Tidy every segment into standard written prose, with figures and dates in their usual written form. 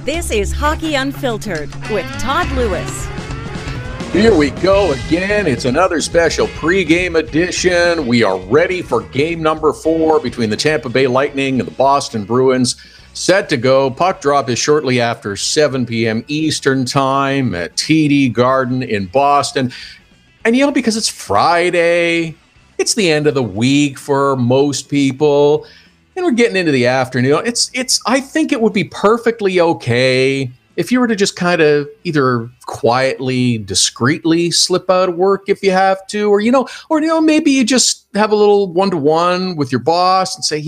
This is Hockey Unfiltered with Todd Lewis. Here we go again. It's another special pregame edition. We are ready for game number 4 between the Tampa Bay Lightning and the Boston Bruins. Set to go. Puck drop is shortly after 7 p.m. Eastern Time at TD Garden in Boston. And, you know, because it's Friday, it's the end of the week for most people, and we're getting into the afternoon. I think it would be perfectly okay if you were to just kind of either quietly, discreetly slip out of work if you have to, or maybe you just have a little one-to-one with your boss and say,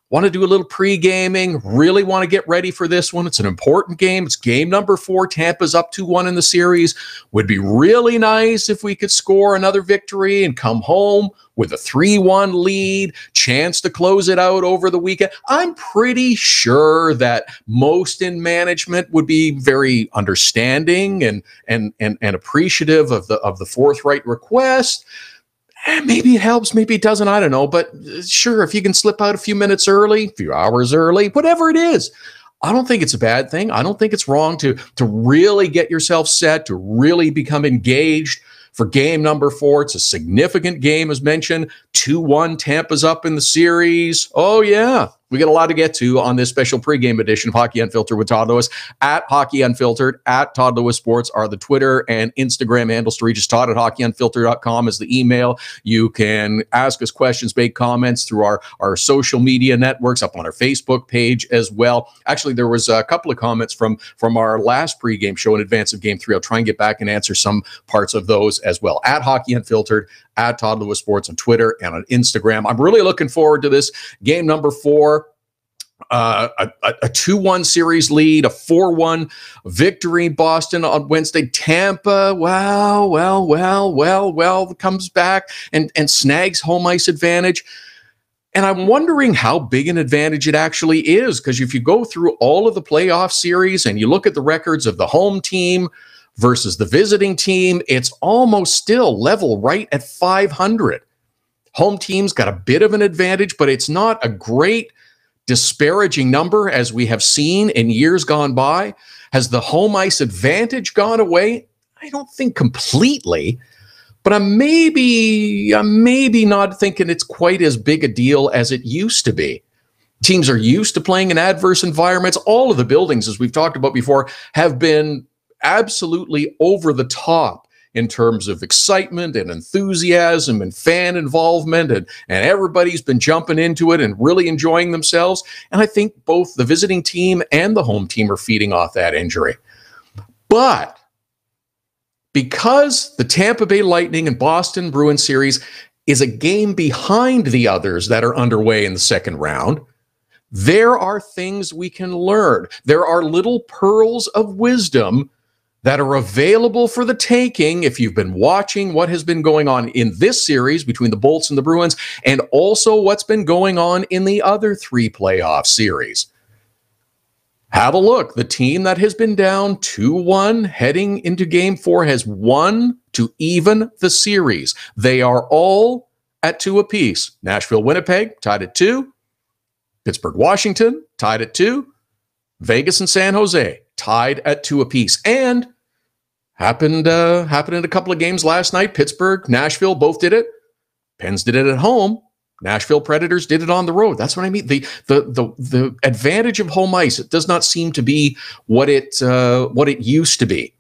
want to do a little pre-gaming, really want to get ready for this one. It's an important game. It's game number 4. Tampa's up 2-1 in the series. Would be really nice if we could score another victory and come home with a 3-1 lead, chance to close it out over the weekend. I'm pretty sure that most in management would be very understanding and appreciative of the forthright request. Maybe it helps, maybe it doesn't, I don't know. But sure, if you can slip out a few minutes early, a few hours early, whatever it is, I don't think it's a bad thing. I don't think it's wrong to really get yourself set, to really become engaged for game number 4. It's a significant game, as mentioned. 2-1, Tampa's up in the series. Oh, yeah. We got a lot to get to on this special pregame edition of Hockey Unfiltered with Todd Lewis. At Hockey Unfiltered, at Todd Lewis Sports are the Twitter and Instagram handles to reach us. Todd at hockeyunfiltered.com is the email. You can ask us questions, make comments through our social media networks, up on our Facebook page as well. Actually, there was a couple of comments from our last pregame show in advance of Game 3. I'll try and get back and answer some parts of those as well. At Hockey Unfiltered, at Todd Lewis Sports on Twitter and on Instagram. I'm really looking forward to this game number 4. A 2-1 series lead, a 4-1 victory in Boston on Wednesday. Tampa, comes back and snags home ice advantage. And I'm wondering how big an advantage it actually is, because if you go through all of the playoff series and you look at the records of the home team versus the visiting team, it's almost still level right at 500. Home team's got a bit of an advantage, but it's not a great disparaging number as we have seen in years gone by. Has the home ice advantage gone away? I don't think completely, but I'm maybe not thinking it's quite as big a deal as it used to be. Teams are used to playing in adverse environments. All of the buildings, as we've talked about before, have been absolutely over the top in terms of excitement and enthusiasm and fan involvement, and everybody's been jumping into it and really enjoying themselves. And I think both the visiting team and the home team are feeding off that injury. But because the Tampa Bay Lightning and Boston Bruins series is a game behind the others that are underway in the second round, there are things we can learn. There are little pearls of wisdom that are available for the taking if you've been watching what has been going on in this series between the Bolts and the Bruins, and also what's been going on in the other 3 playoff series. Have a look. The team that has been down 2-1 heading into Game 4 has won to even the series. They are all at 2 apiece. Nashville-Winnipeg tied at 2. Pittsburgh-Washington tied at 2. Vegas and San Jose tied at 2 apiece. And happened in a couple of games last night. Pittsburgh, Nashville both did it. Pens did it at home. Nashville Predators did it on the road. That's what I mean. The advantage of home ice, it does not seem to be what it used to be.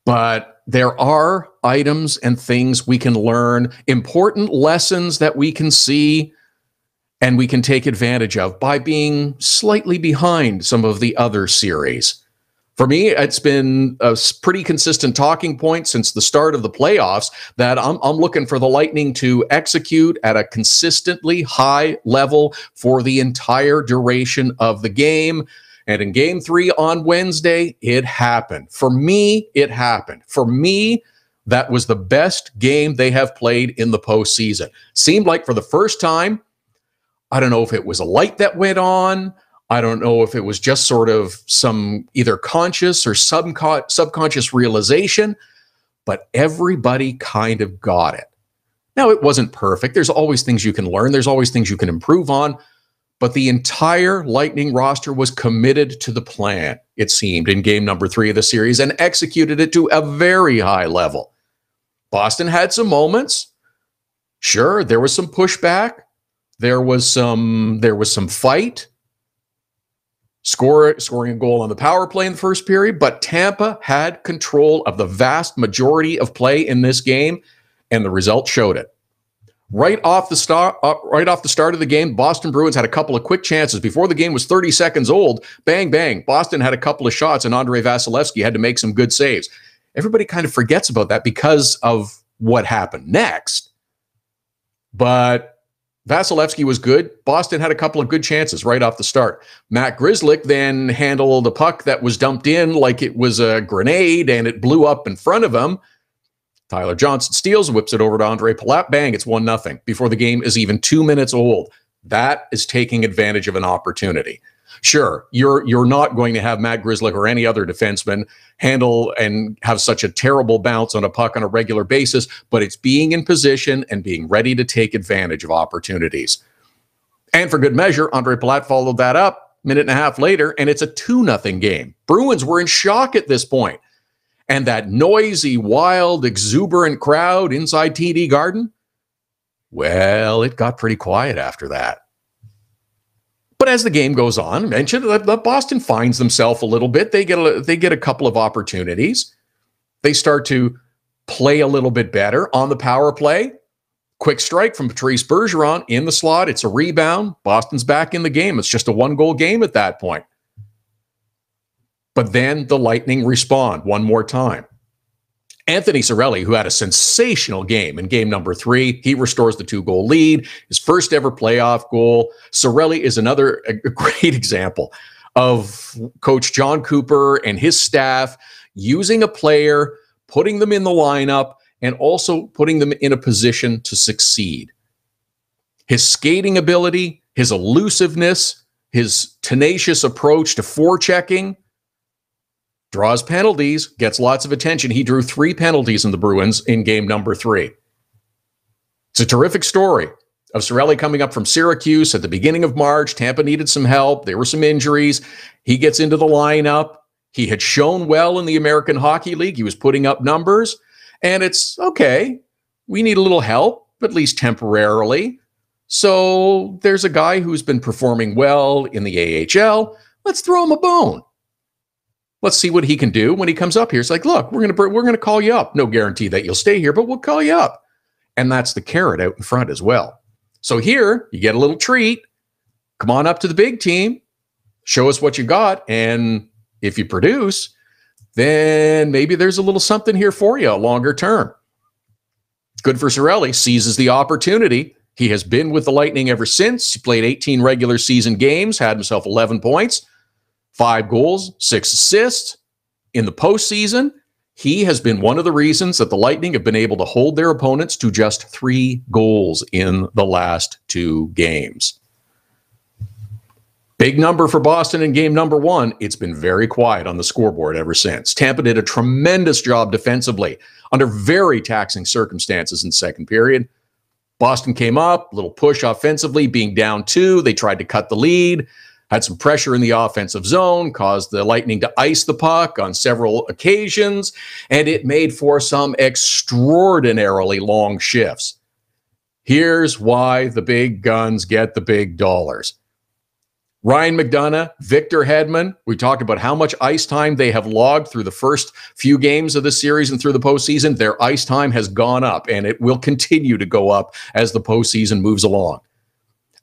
But there are items and things we can learn, important lessons that we can see and we can take advantage of by being slightly behind some of the other series. For me, it's been a pretty consistent talking point since the start of the playoffs that I'm looking for the Lightning to execute at a consistently high level for the entire duration of the game. And in Game 3 on Wednesday, it happened. For me, it happened. For me, that was the best game they have played in the postseason. Seemed like for the first time, I don't know if it was a light that went on. I don't know if it was just sort of some either conscious or subconscious realization, but everybody kind of got it. Now, it wasn't perfect. There's always things you can learn. There's always things you can improve on. but the entire Lightning roster was committed to the plan, it seemed, in game number 3 of the series and executed it to a very high level. Boston had some moments. Sure, there was some pushback. There was some fight. Scoring a goal on the power play in the first period, but Tampa had control of the vast majority of play in this game, and the result showed it. Right off the start of the game, Boston Bruins had a couple of quick chances. Before the game was 30 seconds old, bang, bang, Boston had a couple of shots, and Andrei Vasilevsky had to make some good saves. Everybody kind of forgets about that because of what happened next. But Vasilevsky was good. Boston had a couple of good chances right off the start. Matt Grzelcyk then handled a puck that was dumped in like it was a grenade, and it blew up in front of him. Tyler Johnson steals, whips it over to Andre Palat. Bang, it's 1-0 before the game is even 2 minutes old. That is taking advantage of an opportunity. Sure, you're not going to have Matt Grzelcyk or any other defenseman handle and have such a terrible bounce on a puck on a regular basis, but it's being in position and being ready to take advantage of opportunities. And for good measure, Andre Palat followed that up a minute and a half later, and it's a 2-0 game. Bruins were in shock at this point. And that noisy, wild, exuberant crowd inside TD Garden, well, it got pretty quiet after that. But as the game goes on, I mentioned that Boston finds themselves a little bit. They get a couple of opportunities. They start to play a little bit better on the power play. Quick strike from Patrice Bergeron in the slot. It's a rebound. Boston's back in the game. It's just a 1-goal game at that point. But then the Lightning respond one more time. Anthony Cirelli, who had a sensational game in game number 3, he restores the 2-goal lead, his first ever playoff goal. Cirelli is another great example of Coach John Cooper and his staff using a player, putting them in the lineup, and also putting them in a position to succeed. His skating ability, his elusiveness, his tenacious approach to forechecking, draws penalties, gets lots of attention. He drew 3 penalties in the Bruins in game number 3. It's a terrific story of Cirelli coming up from Syracuse at the beginning of March. Tampa needed some help. There were some injuries. He gets into the lineup. He had shown well in the American Hockey League. He was putting up numbers. And it's, okay, we need a little help, at least temporarily. So there's a guy who's been performing well in the AHL. Let's throw him a bone. Let's see what he can do when he comes up here. It's like, look, we're going to call you up. No guarantee that you'll stay here, but we'll call you up. And that's the carrot out in front as well. So here, you get a little treat. Come on up to the big team. Show us what you got. And if you produce, then maybe there's a little something here for you longer term. Good for Cirelli. Seizes the opportunity. He has been with the Lightning ever since. He played 18 regular season games, had himself 11 points. 5 goals, 6 assists. In the postseason, he has been one of the reasons that the Lightning have been able to hold their opponents to just 3 goals in the last 2 games. Big number for Boston in game number 1. It's been very quiet on the scoreboard ever since. Tampa did a tremendous job defensively under very taxing circumstances in the second period. Boston came up, little push offensively, being down 2. They tried to cut the lead. Had some pressure in the offensive zone, caused the Lightning to ice the puck on several occasions, and it made for some extraordinarily long shifts. Here's why the big guns get the big dollars. Ryan McDonagh, Victor Hedman, we talked about how much ice time they have logged through the first few games of the series and through the postseason. Their ice time has gone up, and it will continue to go up as the postseason moves along.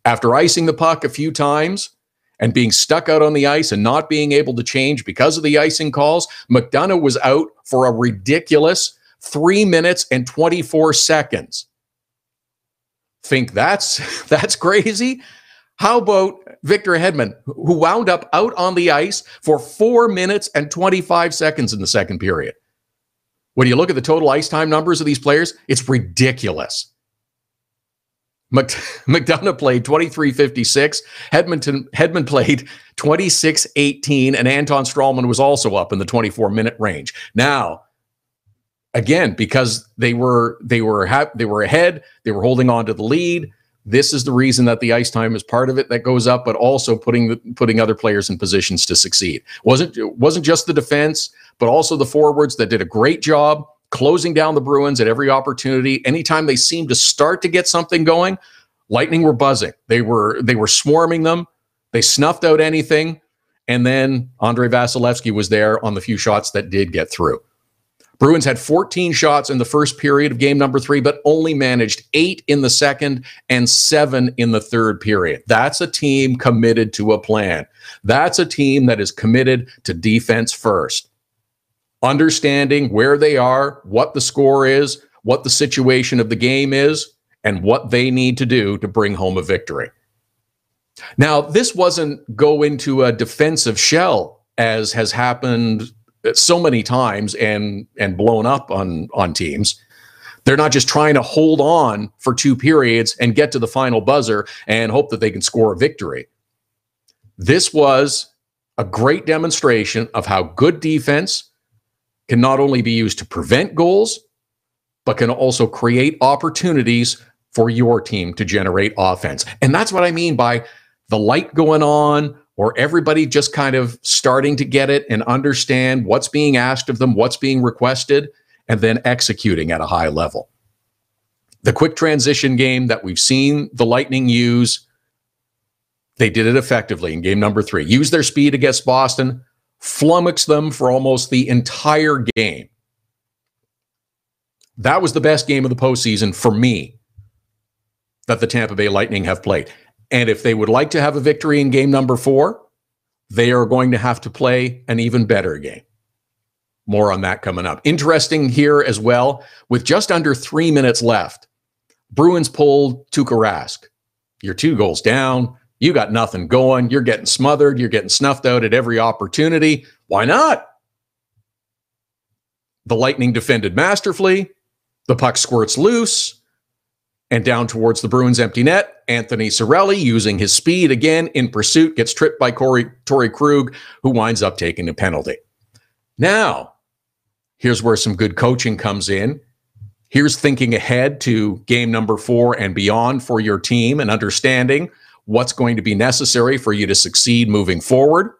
After icing the puck a few times, and being stuck out on the ice and not being able to change because of the icing calls, McDonagh was out for a ridiculous 3 minutes and 24 seconds. Think that's crazy? How about Victor Hedman, who wound up out on the ice for 4 minutes and 25 seconds in the second period? When you look at the total ice time numbers of these players, it's ridiculous. McDonagh played 23:56. Hedman played 26:18, and Anton Stralman was also up in the 24-minute range. Now, again, because they were ahead, they were holding on to the lead. This is the reason that the ice time is part of it that goes up, but also putting other players in positions to succeed. It wasn't just the defense, but also the forwards that did a great job closing down the Bruins at every opportunity. Anytime they seemed to start to get something going, Lightning were buzzing. They were swarming them. They snuffed out anything. And then Andrei Vasilevsky was there on the few shots that did get through. Bruins had 14 shots in the first period of game number 3, but only managed 8 in the second and 7 in the third period. That's a team committed to a plan. That's a team that is committed to defense first. Understanding where they are, what the score is, what the situation of the game is, and what they need to do to bring home a victory. Now, this wasn't go into a defensive shell, as has happened so many times and blown up on teams. They're not just trying to hold on for 2 periods and get to the final buzzer and hope that they can score a victory. This was a great demonstration of how good defense can not only be used to prevent goals, but can also create opportunities for your team to generate offense. And that's what I mean by the light going on, or everybody just kind of starting to get it and understand what's being asked of them, what's being requested, and then executing at a high level. The quick transition game that we've seen the Lightning use, they did it effectively in game number 3. Used their speed against Boston, flummoxed them for almost the entire game. That was the best game of the postseason for me that the Tampa Bay Lightning have played. And if they would like to have a victory in game number 4, they are going to have to play an even better game. More on that coming up. Interesting here as well, with just under 3 minutes left, Bruins pulled Tuukka Rask. You're 2 goals down. You got nothing going. You're getting smothered. You're getting snuffed out at every opportunity. Why not? The Lightning defended masterfully. The puck squirts loose. And down towards the Bruins' empty net, Anthony Cirelli, using his speed again in pursuit, gets tripped by Torrey Krug, who winds up taking a penalty. Now, here's where some good coaching comes in. Here's thinking ahead to game number 4 and beyond for your team and understanding what's going to be necessary for you to succeed moving forward.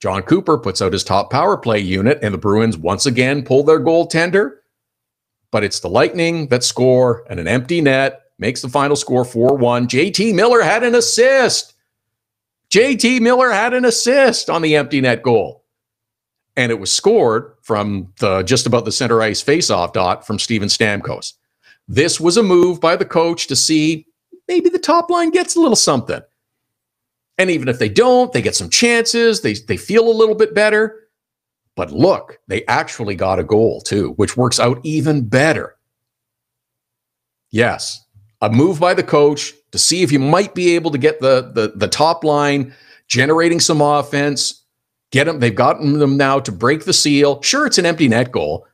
John Cooper puts out his top power play unit, and the Bruins once again pull their goaltender. But it's the Lightning that score, and an empty net makes the final score 4-1. JT Miller had an assist. JT Miller had an assist on the empty net goal. And it was scored from just about the center ice faceoff dot from Steven Stamkos. This was a move by the coach to see maybe the top line gets a little something. And even if they don't, they get some chances. They feel a little bit better. But look, they actually got a goal too, which works out even better. Yes, a move by the coach to see if you might be able to get the top line generating some offense. Get them. They've gotten them now to break the seal. Sure, it's an empty net goal,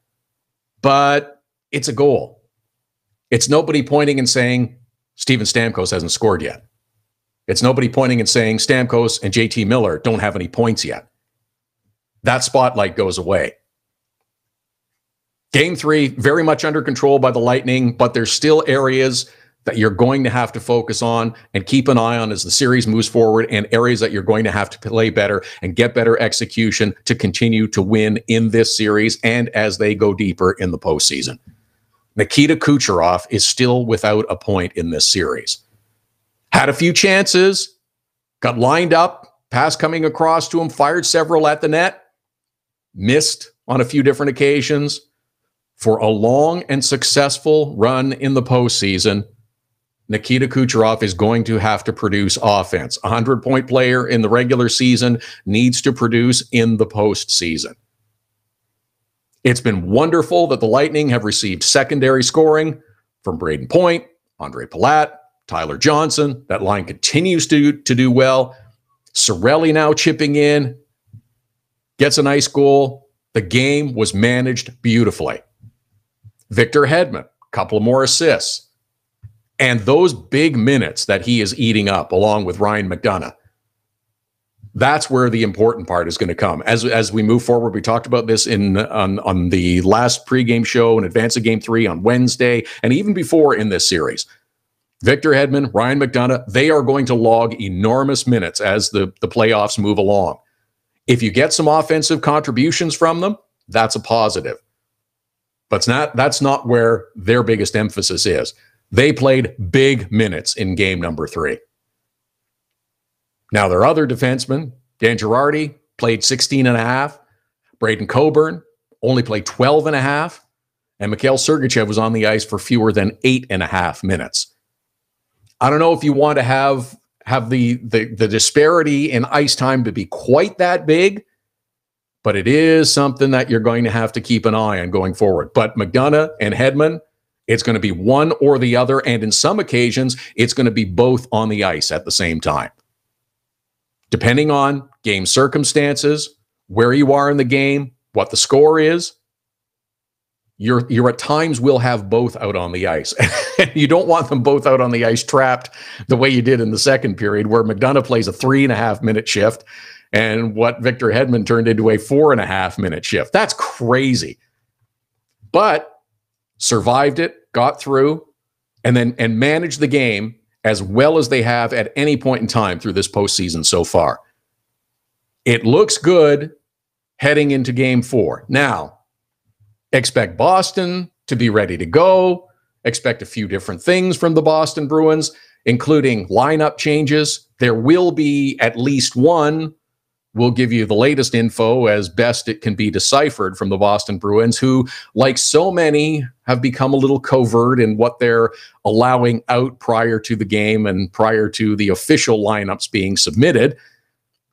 but it's a goal. It's nobody pointing and saying Steven Stamkos hasn't scored yet. It's nobody pointing and saying Stamkos and JT Miller don't have any points yet. That spotlight goes away. Game 3, very much under control by the Lightning, but there's still areas that you're going to have to focus on and keep an eye on as the series moves forward, and areas that you're going to have to play better and get better execution to continue to win in this series and as they go deeper in the postseason. Nikita Kucherov is still without a point in this series. Had a few chances, got lined up, pass coming across to him, fired several at the net, missed on a few different occasions. For a long and successful run in the postseason, Nikita Kucherov is going to have to produce offense. A 100-point player in the regular season needs to produce in the postseason. It's been wonderful that the Lightning have received secondary scoring from Braden Point, Andre Palat, Tyler Johnson. That line continues to do well. Cirelli now chipping in, gets a nice goal. The game was managed beautifully. Victor Hedman, a couple of more assists. And those big minutes that he is eating up along with Ryan McDonough, that's where the important part is going to come. As we move forward, we talked about this on the last pregame show in advance of Game 3 on Wednesday, and even before in this series. Victor Hedman, Ryan McDonagh, they are going to log enormous minutes as the playoffs move along. If you get some offensive contributions from them, that's a positive. But that's not where their biggest emphasis is. They played big minutes in game number 3. Now, their other defensemen, Dan Girardi, played 16 and a half. Braden Coburn only played 12 and a half. And Mikhail Sergachev was on the ice for fewer than 8.5 minutes. I don't know if you want to have the disparity in ice time to be quite that big, but it is something that you're going to have to keep an eye on going forward. But McDonagh and Hedman, it's going to be one or the other, and in some occasions, it's going to be both on the ice at the same time. Depending on game circumstances, where you are in the game, what the score is, you're at times will have both out on the ice. You don't want them both out on the ice trapped the way you did in the second period, where McDonagh plays a 3.5-minute shift and what Victor Hedman turned into a 4.5-minute shift. That's crazy. But survived it, got through, and managed the game as well as they have at any point in time through this postseason so far. It looks good heading into game 4. Now, expect Boston to be ready to go. Expect a few different things from the Boston Bruins, including lineup changes. There will be at least one. We'll give you the latest info as best it can be deciphered from the Boston Bruins, who, like so many, have become a little covert in what they're allowing out prior to the game and prior to the official lineups being submitted.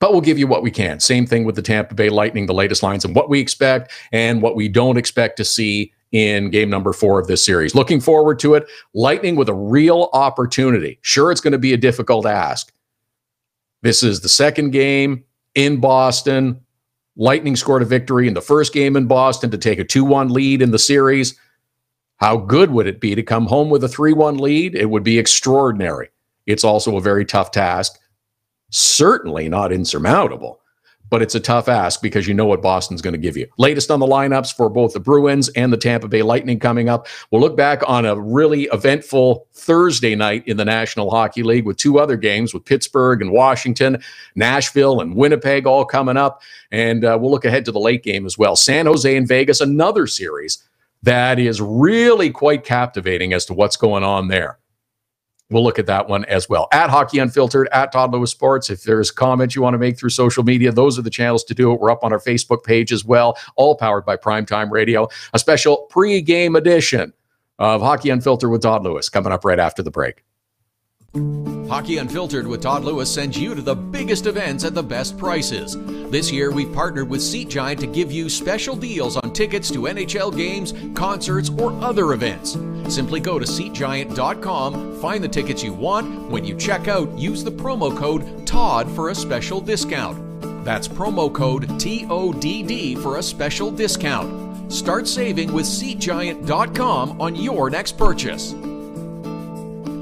But we'll give you what we can. Same thing with the Tampa Bay Lightning, the latest lines and what we expect and what we don't expect to see in game number 4 of this series. Looking forward to it. Lightning with a real opportunity. Sure, it's going to be a difficult ask. This is the second game in Boston. Lightning scored a victory in the first game in Boston to take a 2-1 lead in the series. How good would it be to come home with a 3-1 lead? It would be extraordinary. It's also a very tough task. Certainly not insurmountable, but it's a tough ask because you know what Boston's going to give you. Latest on the lineups for both the Bruins and the Tampa Bay Lightning coming up. We'll look back on a really eventful Thursday night in the National Hockey League with 2 other games with Pittsburgh and Washington, Nashville and Winnipeg all coming up. And we'll look ahead to the late game as well. San Jose and Vegas, another series that is really quite captivating as to what's going on there. We'll look at that one as well. At Hockey Unfiltered, at Todd Lewis Sports. If there's comments you want to make through social media, those are the channels to do it. We're up on our Facebook page as well, all powered by Primetime Radio. A special pre-game edition of Hockey Unfiltered with Todd Lewis coming up right after the break. Hockey Unfiltered with Todd Lewis sends you to the biggest events at the best prices. This year, we've partnered with Seat Giant to give you special deals on tickets to NHL games, concerts, or other events. Simply go to SeatGiant.com, find the tickets you want. When you check out, use the promo code TODD for a special discount. That's promo code TODD for a special discount. Start saving with SeatGiant.com on your next purchase.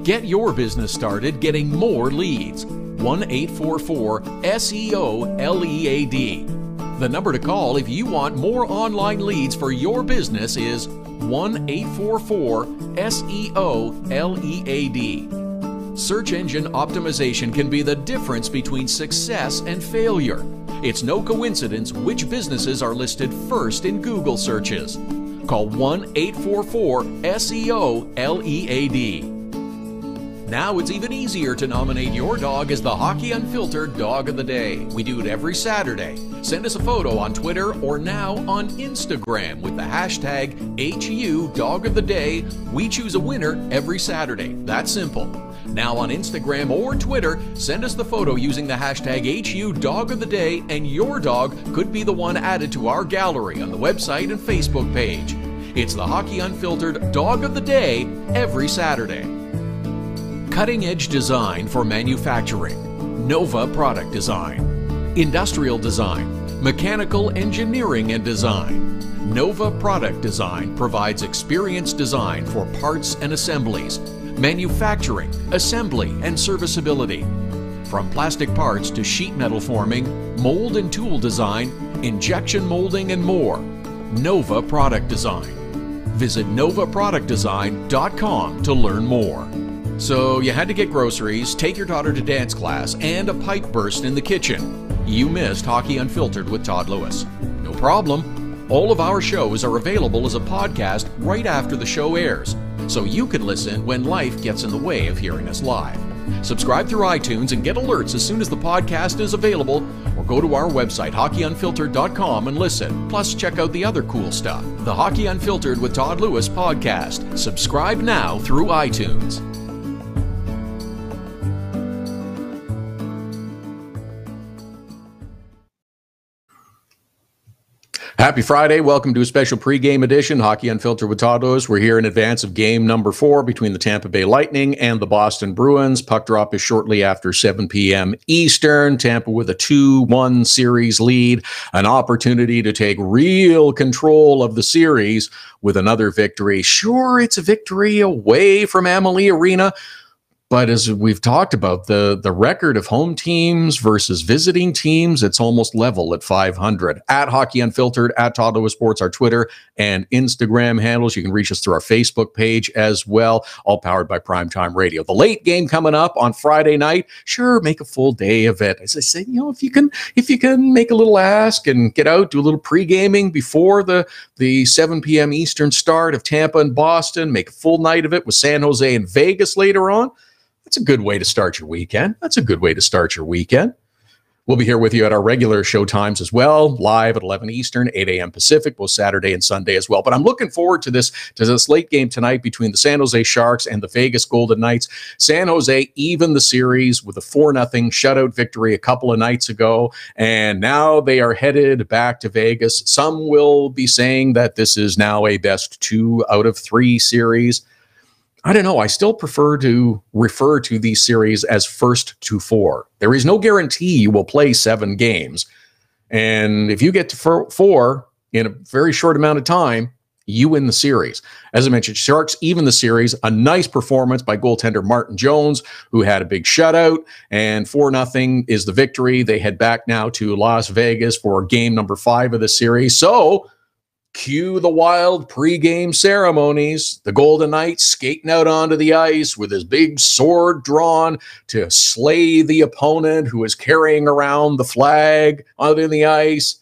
Get your business started getting more leads. 1-844-SEO-LEAD. The number to call if you want more online leads for your business is 1-844-SEO-LEAD. Search engine optimization can be the difference between success and failure. It's no coincidence which businesses are listed first in Google searches. Call 1-844-SEO-LEAD. Now it's even easier to nominate your dog as the Hockey Unfiltered Dog of the Day. We do it every Saturday. Send us a photo on Twitter or now on Instagram with the hashtag HU Dog of the Day. We choose a winner every Saturday. That's simple. Now on Instagram or Twitter, send us the photo using the hashtag HU Dog of the Day, and your dog could be the one added to our gallery on the website and Facebook page. It's the Hockey Unfiltered Dog of the Day every Saturday. Cutting-edge design for manufacturing, Nova Product Design. Industrial design, mechanical engineering and design. Nova Product Design provides experienced design for parts and assemblies, manufacturing, assembly, and serviceability. From plastic parts to sheet metal forming, mold and tool design, injection molding, and more. Nova Product Design. Visit NovaProductDesign.com to learn more. So you had to get groceries, take your daughter to dance class, and a pipe burst in the kitchen. You missed Hockey Unfiltered with Todd Lewis. No problem. All of our shows are available as a podcast right after the show airs, so you can listen when life gets in the way of hearing us live. Subscribe through iTunes and get alerts as soon as the podcast is available, or go to our website, hockeyunfiltered.com, and listen. Plus, check out the other cool stuff. The Hockey Unfiltered with Todd Lewis podcast. Subscribe now through iTunes. Happy Friday. Welcome to a special pregame edition, Hockey Unfiltered with Todd Lewis. We're here in advance of game number 4 between the Tampa Bay Lightning and the Boston Bruins. Puck drop is shortly after 7 p.m. Eastern. Tampa with a 2-1 series lead, an opportunity to take real control of the series with another victory. Sure, it's a victory away from Amalie Arena, but as we've talked about, the record of home teams versus visiting teams, it's almost level at 500. At Hockey Unfiltered, at Todd Lewis Sports, our Twitter and Instagram handles. You can reach us through our Facebook page as well, all powered by Primetime Radio. The late game coming up on Friday night. Sure, make a full day of it. As I say, if you can make a little ask and get out, do a little pre-gaming before the 7 p.m. Eastern start of Tampa and Boston, make a full night of it with San Jose and Vegas later on. That's a good way to start your weekend. We'll be here with you at our regular show times as well, live at 11 Eastern, 8 a.m. Pacific, both Saturday and Sunday as well. But I'm looking forward to this late game tonight between the San Jose Sharks and the Vegas Golden Knights. San Jose evened the series with a 4-0 shutout victory a couple of nights ago, and now they are headed back to Vegas. Some will be saying that this is now a best 2 out of 3 series. I don't know. I still prefer to refer to these series as first to 4. There is no guarantee you will play 7 games. And if you get to 4 in a very short amount of time, you win the series. As I mentioned, Sharks even the series. A nice performance by goaltender Martin Jones, who had a big shutout, and 4-0 is the victory. They head back now to Las Vegas for game number 5 of the series. So cue the wild pregame ceremonies. The Golden Knights skating out onto the ice with his big sword drawn to slay the opponent who is carrying around the flag out in the ice.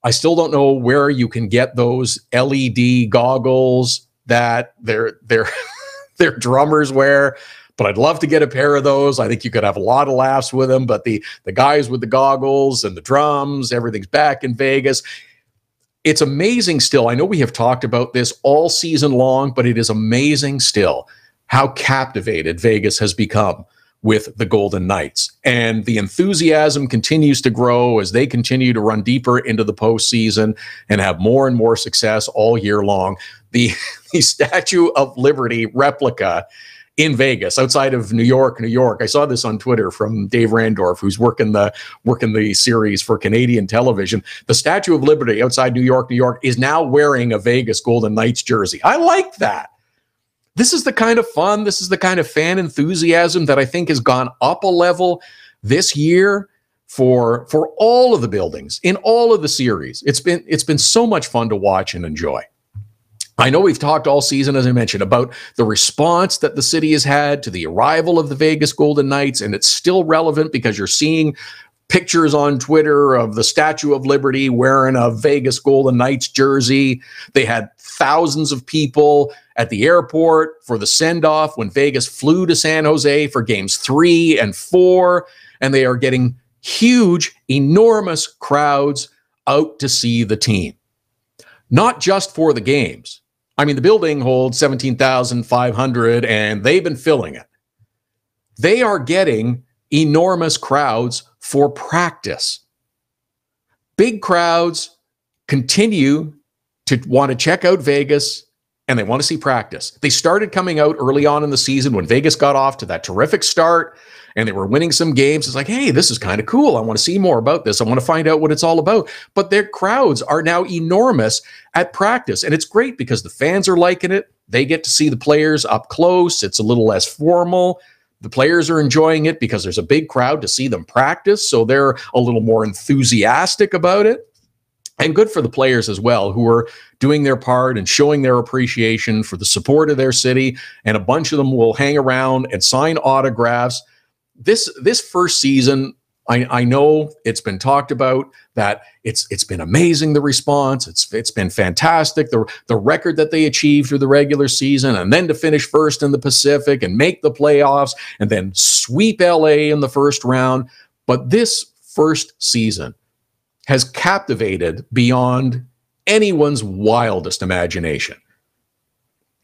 I still don't know where you can get those LED goggles that their drummers wear, but I'd love to get a pair of those. I think you could have a lot of laughs with them, but the guys with the goggles and the drums, everything's back in Vegas. It's amazing still. I know we have talked about this all season long, but it is amazing still how captivated Vegas has become with the Golden Knights. And the enthusiasm continues to grow as they continue to run deeper into the postseason and have more and more success all year long. The Statue of Liberty replica in Vegas, outside of New York. I saw this on Twitter from Dave Randorf, who's working the series for Canadian television. The Statue of Liberty outside New York is now wearing a Vegas Golden Knights jersey. I like that. This is the kind of fun, this is the kind of fan enthusiasm that I think has gone up a level this year for all of the buildings in all of the series. It's been so much fun to watch and enjoy. I know we've talked all season, as I mentioned, about the response that the city has had to the arrival of the Vegas Golden Knights, and it's still relevant because you're seeing pictures on Twitter of the Statue of Liberty wearing a Vegas Golden Knights jersey. They had thousands of people at the airport for the send-off when Vegas flew to San Jose for games 3 and 4, and they are getting huge, enormous crowds out to see the team. Not just for the games. I mean, the building holds 17,500, and they've been filling it. They are getting enormous crowds for practice. Big crowds continue to want to check out Vegas, and they want to see practice. They started coming out early on in the season when Vegas got off to that terrific start, and they were winning some games. It's like, hey, this is kind of cool. I want to see more about this. I want to find out what it's all about. But their crowds are now enormous at practice. And it's great because the fans are liking it. They get to see the players up close. It's a little less formal. The players are enjoying it because there's a big crowd to see them practice. So they're a little more enthusiastic about it. And good for the players as well, who are doing their part and showing their appreciation for the support of their city. And a bunch of them will hang around and sign autographs. This first season, I know it's been talked about that it's been amazing, the response. It's been fantastic. The record that they achieved through the regular season, and then to finish first in the Pacific and make the playoffs and then sweep LA in the first round. But this first season has captivated beyond anyone's wildest imagination.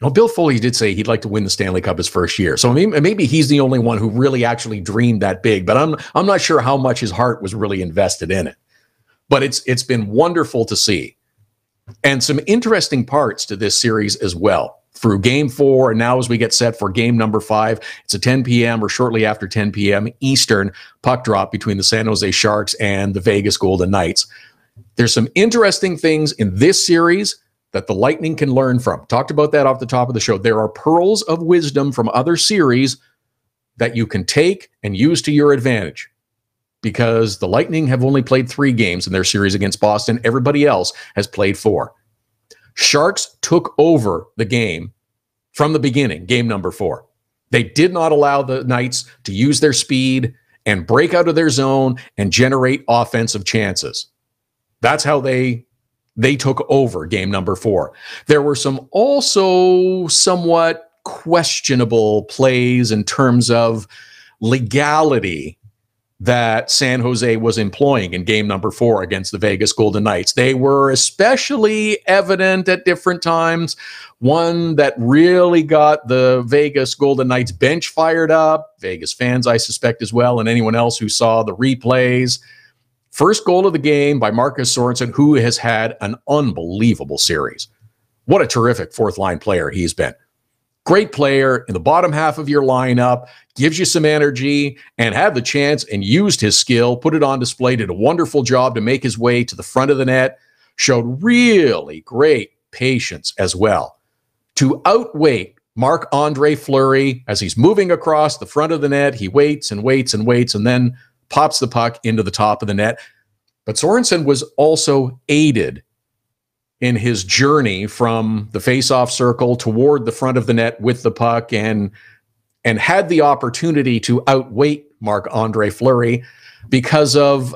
Well, Bill Foley did say he'd like to win the Stanley Cup his first year. So maybe he's the only one who really actually dreamed that big, but I'm not sure how much his heart was really invested in it. But it's been wonderful to see. And some interesting parts to this series as well. Through Game 4, and now as we get set for Game number 5, it's a 10 p.m. or shortly after 10 p.m. Eastern puck drop between the San Jose Sharks and the Vegas Golden Knights. There's some interesting things in this series that the Lightning can learn from. Talked about that off the top of the show. There are pearls of wisdom from other series that you can take and use to your advantage, because the Lightning have only played 3 games in their series against Boston. Everybody else has played 4. Sharks took over the game from the beginning, game number 4. They did not allow the Knights to use their speed and break out of their zone and generate offensive chances. That's how they took over game number 4. There were some also somewhat questionable plays in terms of legality that San Jose was employing in game number 4 against the Vegas Golden Knights. They were especially evident at different times. One that really got the Vegas Golden Knights bench fired up, Vegas fans, I suspect, as well, and anyone else who saw the replays. First goal of the game by Marcus Sorensen, who has had an unbelievable series. What a terrific fourth-line player he's been. Great player in the bottom half of your lineup, gives you some energy, and had the chance and used his skill, put it on display, did a wonderful job to make his way to the front of the net, showed really great patience as well to outweight Marc-Andre Fleury as he's moving across the front of the net. He waits and waits and waits and then pops the puck into the top of the net. But Sorensen was also aided in his journey from the face-off circle toward the front of the net with the puck, and had the opportunity to outweight Marc-Andre Fleury because of,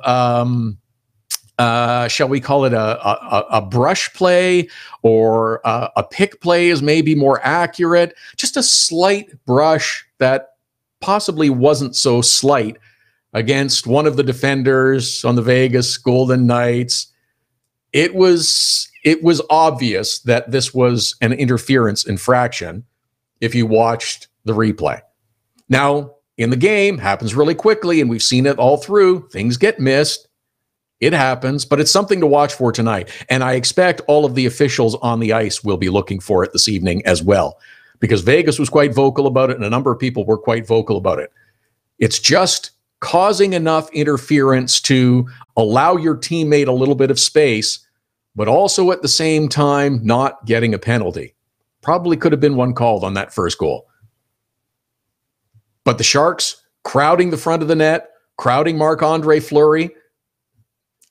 shall we call it a brush play, or a pick play is maybe more accurate. Just a slight brush that possibly wasn't so slight against one of the defenders on the Vegas Golden Knights. It was obvious that this was an interference infraction if you watched the replay. Now, in the game, happens really quickly, and we've seen it all through. Things get missed. It happens, but it's something to watch for tonight. And I expect all of the officials on the ice will be looking for it this evening as well, because Vegas was quite vocal about it, and a number of people were quite vocal about it. It's just causing enough interference to allow your teammate a little bit of space, but also at the same time not getting a penalty. Probably could have been one called on that first goal. But the Sharks crowding the front of the net, crowding Marc-Andre Fleury,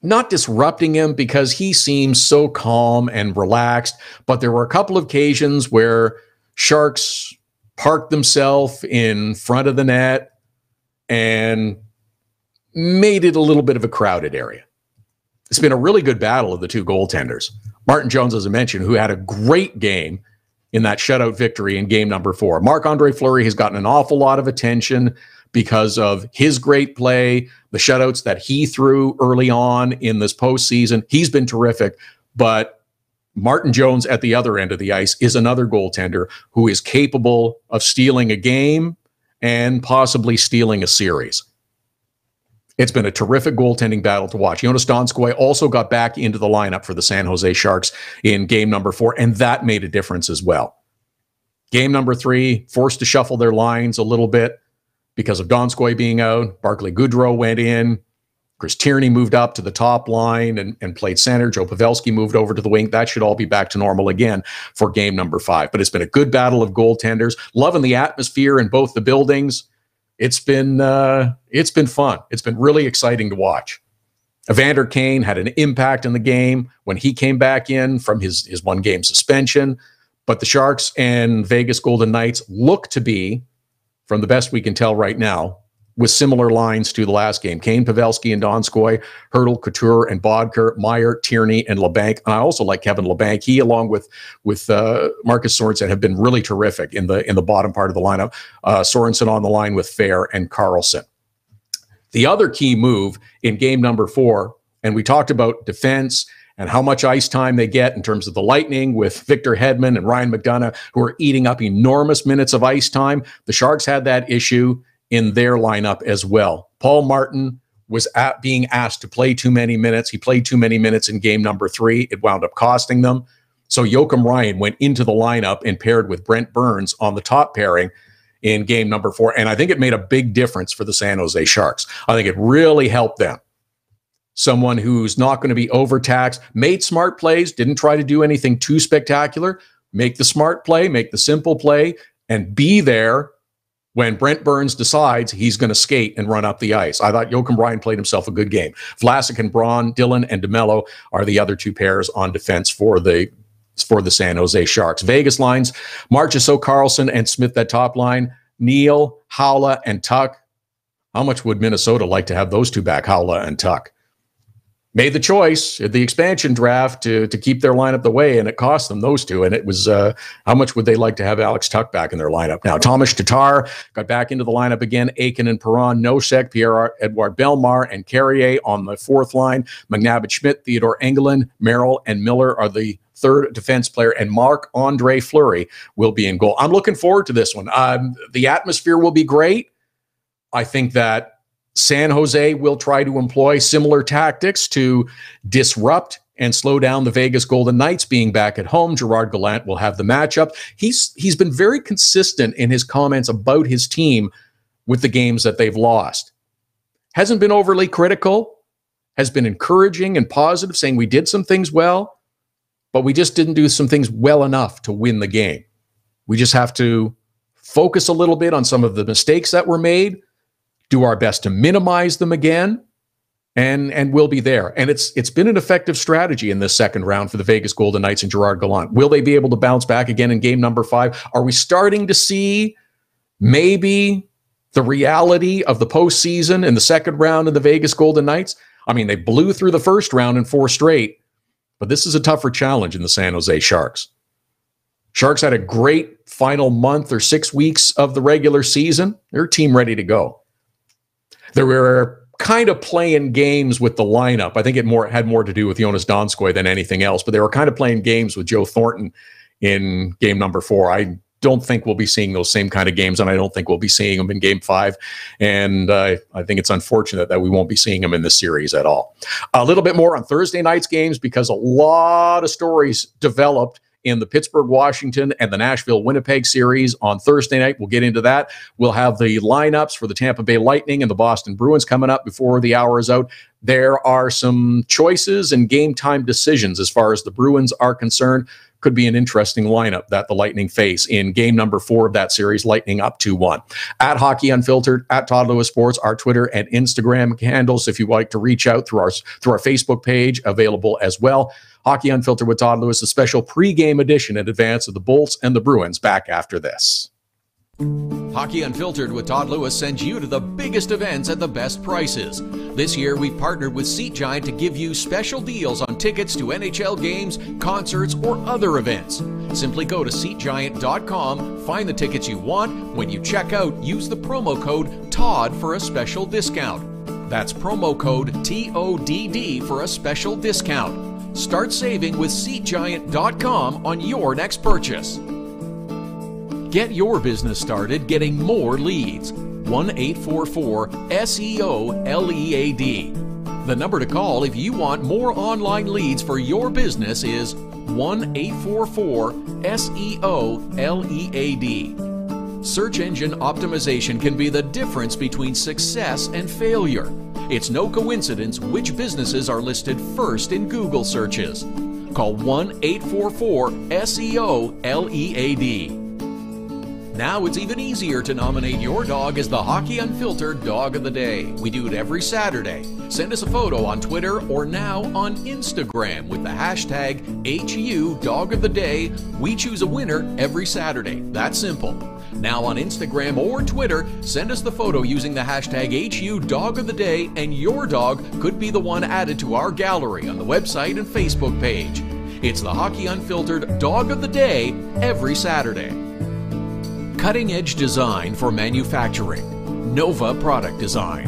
not disrupting him because he seems so calm and relaxed. But there were a couple of occasions where Sharks parked themselves in front of the net and made it a little bit of a crowded area. It's been a really good battle of the two goaltenders. Martin Jones, as I mentioned, who had a great game in that shutout victory in game number 4. Marc-Andre Fleury has gotten an awful lot of attention because of his great play, the shutouts that he threw early on in this postseason. He's been terrific, but Martin Jones at the other end of the ice is another goaltender who is capable of stealing a game and possibly stealing a series. It's been a terrific goaltending battle to watch. Jonas Donskoy also got back into the lineup for the San Jose Sharks in game number 4, and that made a difference as well. Game number 3, forced to shuffle their lines a little bit because of Donskoy being out. Barclay Goodrow went in. Chris Tierney moved up to the top line and played center. Joe Pavelski moved over to the wing. That should all be back to normal again for game number 5. But it's been a good battle of goaltenders. Loving the atmosphere in both the buildings. It's been fun. It's been really exciting to watch. Evander Kane had an impact in the game when he came back in from his one-game suspension. But the Sharks and Vegas Golden Knights look to be, from the best we can tell right now, with similar lines to the last game. Kane, Pavelski, and Donskoy, Hertl, Couture, and Bodker, Meyer, Tierney, and LeBanc. And I also like Kevin LeBanc. He, along with Marcus Sorensen, have been really terrific in the bottom part of the lineup. Sorensen on the line with Fair and Carlson. The other key move in game number 4, and we talked about defense and how much ice time they get in terms of the Lightning with Victor Hedman and Ryan McDonough, who are eating up enormous minutes of ice time. The Sharks had that issue in their lineup as well. Paul Martin was being asked to play too many minutes. He played too many minutes in game number 3. It wound up costing them. So Joakim Ryan went into the lineup and paired with Brent Burns on the top pairing in game number 4. And I think it made a big difference for the San Jose Sharks. I think it really helped them. Someone who's not going to be overtaxed, made smart plays, didn't try to do anything too spectacular. Make the smart play, make the simple play, and be there when Brent Burns decides he's going to skate and run up the ice. I thought Joakim Ryan played himself a good game. Vlasic and Braun, Dillon and DeMello are the other two pairs on defense for the San Jose Sharks. Vegas lines, Marchessault, Carlson, and Smith that top line. Neal, Haula, and Tuck. How much would Minnesota like to have those two back, Haula and Tuck? Made the choice at the expansion draft to keep their lineup the way, and it cost them those two. And it was, how much would they like to have Alex Tuck back in their lineup? Now, Tomas Tatar got back into the lineup again. Aiken and Perron, Nosek, Pierre-Edouard Bellemare, and Carrier on the fourth line. McNabb-Schmidt, Theodore Engelland, Merrill, and Miller are the third defense player, and Marc-Andre Fleury will be in goal. I'm looking forward to this one. The atmosphere will be great. I think that San Jose will try to employ similar tactics to disrupt and slow down the Vegas Golden Knights being back at home. Gerard Gallant will have the matchup. He's been very consistent in his comments about his team with the games that they've lost. Hasn't been overly critical, has been encouraging and positive, saying we did some things well, but we just didn't do some things well enough to win the game. We just have to focus a little bit on some of the mistakes that were made, do our best to minimize them again, and we'll be there. And it's been an effective strategy in this second round for the Vegas Golden Knights and Gerard Gallant. Will they be able to bounce back again in game number 5? Are we starting to see maybe the reality of the postseason in the second round of the Vegas Golden Knights? I mean, they blew through the first round in 4 straight, but this is a tougher challenge in the San Jose Sharks. Sharks had a great final month or 6 weeks of the regular season. They're a team ready to go. They were kind of playing games with the lineup. I think it had more to do with Jonas Donskoy than anything else, but they were kind of playing games with Joe Thornton in game number 4. I don't think we'll be seeing those same kind of games, and I don't think we'll be seeing them in game 5. And I think it's unfortunate that we won't be seeing them in this series at all. A little bit more on Thursday night's games because a lot of stories developed in the Pittsburgh-Washington and the Nashville-Winnipeg series on Thursday night. We'll get into that. We'll have the lineups for the Tampa Bay Lightning and the Boston Bruins coming up before the hour is out. There are some choices and game time decisions as far as the Bruins are concerned. Could be an interesting lineup that the Lightning face in game number 4 of that series, Lightning up 2-1. At Hockey Unfiltered, at Todd Lewis Sports, our Twitter and Instagram handles if you'd like to reach out through our Facebook page, available as well. Hockey Unfiltered with Todd Lewis, a special pregame edition in advance of the Bolts and the Bruins, back after this. Hockey Unfiltered with Todd Lewis sends you to the biggest events at the best prices. This year, we've partnered with Seat Giant to give you special deals on tickets to NHL games, concerts, or other events. Simply go to SeatGiant.com, find the tickets you want. When you check out, use the promo code TODD for a special discount. That's promo code TODD for a special discount. Start saving with SeatGiant.com on your next purchase. Get your business started getting more leads. 1-844-SEO-LEAD. The number to call if you want more online leads for your business is 1-844-SEO-LEAD. Search engine optimization can be the difference between success and failure. It's no coincidence which businesses are listed first in Google searches. Call 1-844-SEO-LEAD. Now it's even easier to nominate your dog as the Hockey Unfiltered Dog of the Day. We do it every Saturday. Send us a photo on Twitter or now on Instagram with the hashtag HU Dog of the Day. We choose a winner every Saturday. That's simple. Now on Instagram or Twitter, send us the photo using the hashtag HU Dog of the Day, and your dog could be the one added to our gallery on the website and Facebook page. It's the Hockey Unfiltered Dog of the Day every Saturday. Cutting-edge design for manufacturing. Nova Product Design.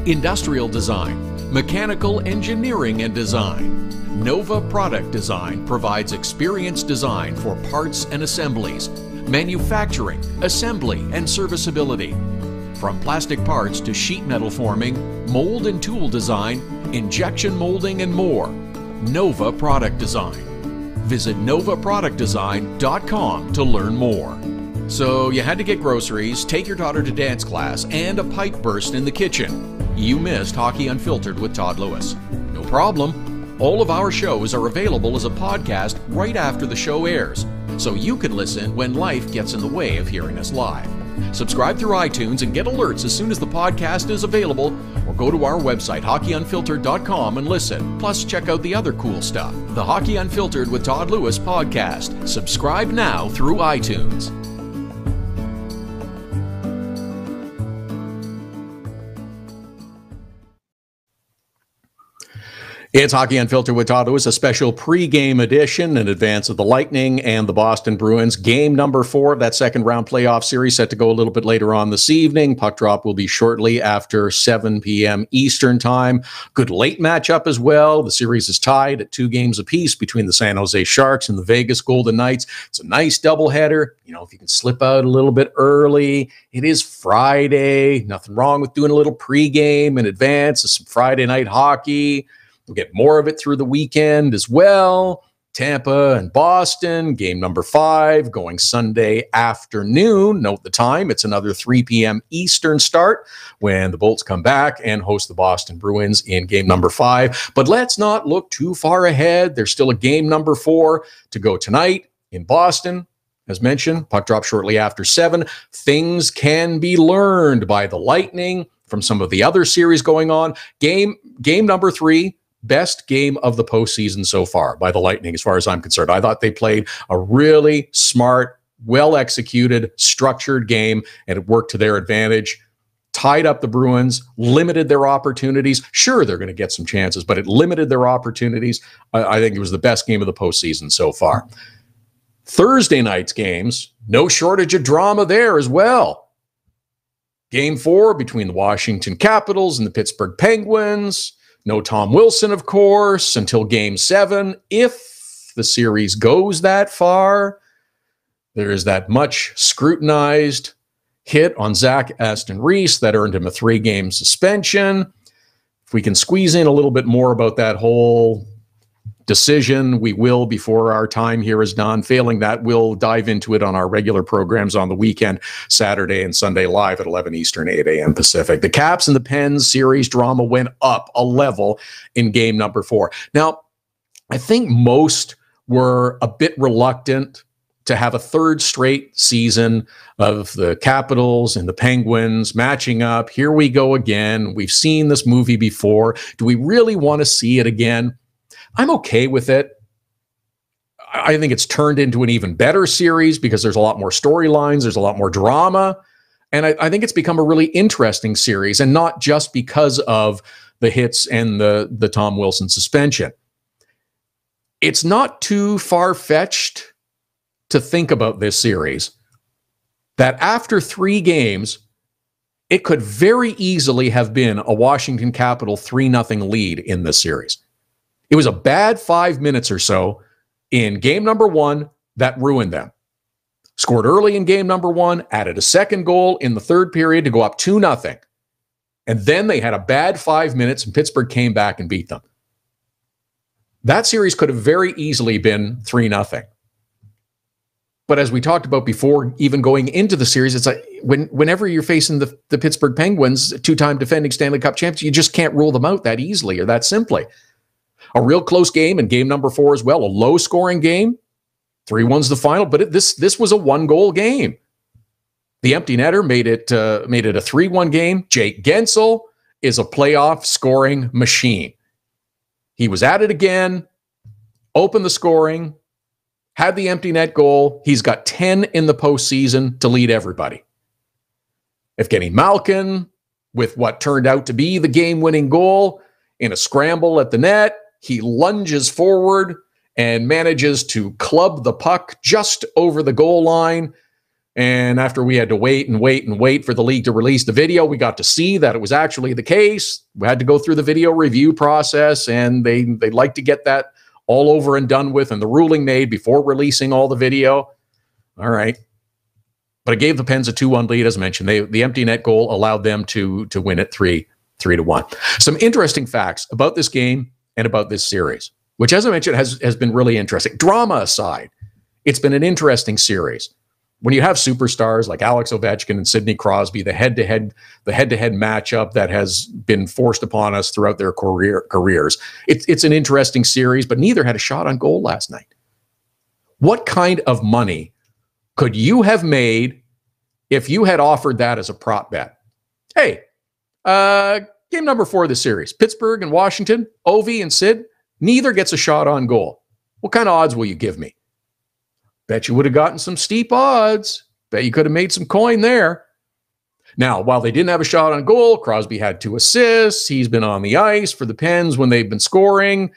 Industrial design. Mechanical engineering and design. Nova Product Design provides experienced design for parts and assemblies, manufacturing, assembly, and serviceability. From plastic parts to sheet metal forming, mold and tool design, injection molding, and more. Nova Product Design. Visit novaproductdesign.com to learn more. So you had to get groceries, take your daughter to dance class, and a pipe burst in the kitchen. You missed Hockey Unfiltered with Todd Lewis. No problem. All of our shows are available as a podcast right after the show airs, so you can listen when life gets in the way of hearing us live. Subscribe through iTunes and get alerts as soon as the podcast is available, or go to our website, hockeyunfiltered.com, and listen. Plus, check out the other cool stuff. The Hockey Unfiltered with Todd Lewis podcast. Subscribe now through iTunes. It's Hockey Unfiltered with Todd Lewis, a special pregame edition in advance of the Lightning and the Boston Bruins. Game number 4 of that second round playoff series set to go a little bit later on this evening. Puck drop will be shortly after 7 p.m. Eastern time. Good late matchup as well. The series is tied at 2 games apiece between the San Jose Sharks and the Vegas Golden Knights. It's a nice doubleheader. You know, if you can slip out a little bit early, it is Friday. Nothing wrong with doing a little pregame in advance of some Friday night hockey. We'll get more of it through the weekend as well. Tampa and Boston, game number 5, going Sunday afternoon. Note the time. It's another 3 p.m. Eastern start when the Bolts come back and host the Boston Bruins in game number 5. But let's not look too far ahead. There's still a game number 4 to go tonight in Boston. As mentioned, puck drop shortly after 7. Things can be learned by the Lightning from some of the other series going on. Game number 3. Best game of the postseason so far by the Lightning, as far as I'm concerned. I thought they played a really smart, well-executed, structured game, and it worked to their advantage. Tied up the Bruins, limited their opportunities. Sure, they're going to get some chances, but it limited their opportunities. I think it was the best game of the postseason so far. Thursday night's games, no shortage of drama there as well. Game 4 between the Washington Capitals and the Pittsburgh Penguins. No Tom Wilson, of course, until Game 7. If the series goes that far, there is that much scrutinized hit on Zach Aston Reese that earned him a 3-game suspension. If we can squeeze in a little bit more about that whole decision, we will before our time here is done. Failing that, we'll dive into it on our regular programs on the weekend, Saturday and Sunday live at 11 Eastern, 8 a.m. Pacific. The Caps and the Pens series drama went up a level in game number 4. Now, I think most were a bit reluctant to have a third straight season of the Capitals and the Penguins matching up. Here we go again. We've seen this movie before. Do we really want to see it again? I'm okay with it. I think it's turned into an even better series because there's a lot more storylines, there's a lot more drama, and I think it's become a really interesting series, and not just because of the hits and the Tom Wilson suspension. It's not too far-fetched to think about this series that after 3 games, it could very easily have been a Washington Capital 3-0 lead in this series. It was a bad 5 minutes or so in game number 1 that ruined them. Scored early in game number 1, added a second goal in the third period to go up 2-0. And then they had a bad 5 minutes and Pittsburgh came back and beat them. That series could have very easily been 3-0. But as we talked about before, even going into the series, it's like whenever you're facing the Pittsburgh Penguins, 2-time defending Stanley Cup champions, you just can't rule them out that easily or that simply. A real close game in game number 4 as well. A low-scoring game. 3-1's the final, but this was a 1-goal game. The empty netter made it a 3-1 game. Jake Gensel is a playoff scoring machine. He was at it again, opened the scoring, had the empty net goal. He's got 10 in the postseason to lead everybody. Evgeny Malkin, with what turned out to be the game-winning goal, in a scramble at the net, he lunges forward and manages to club the puck just over the goal line. And after we had to wait for the league to release the video, we got to see that it was actually the case. We had to go through the video review process, and they like to get that all over and done with and the ruling made before releasing all the video. All right. But it gave the Pens a 2-1 lead, as mentioned. The empty net goal allowed them to win it 3-1. Some interesting facts about this game and about this series, which, as I mentioned, has been really interesting. Drama aside, it's been an interesting series. When you have superstars like Alex Ovechkin and Sidney Crosby, the head-to-head matchup that has been forced upon us throughout their careers, it's an interesting series, but neither had a shot on goal last night. What kind of money could you have made if you had offered that as a prop bet? Hey, game number 4 of the series, Pittsburgh and Washington, Ovi and Sid, neither gets a shot on goal. What kind of odds will you give me? Bet you would have gotten some steep odds. Bet you could have made some coin there. Now, while they didn't have a shot on goal, Crosby had 2 assists. He's been on the ice for the Pens when they've been scoring,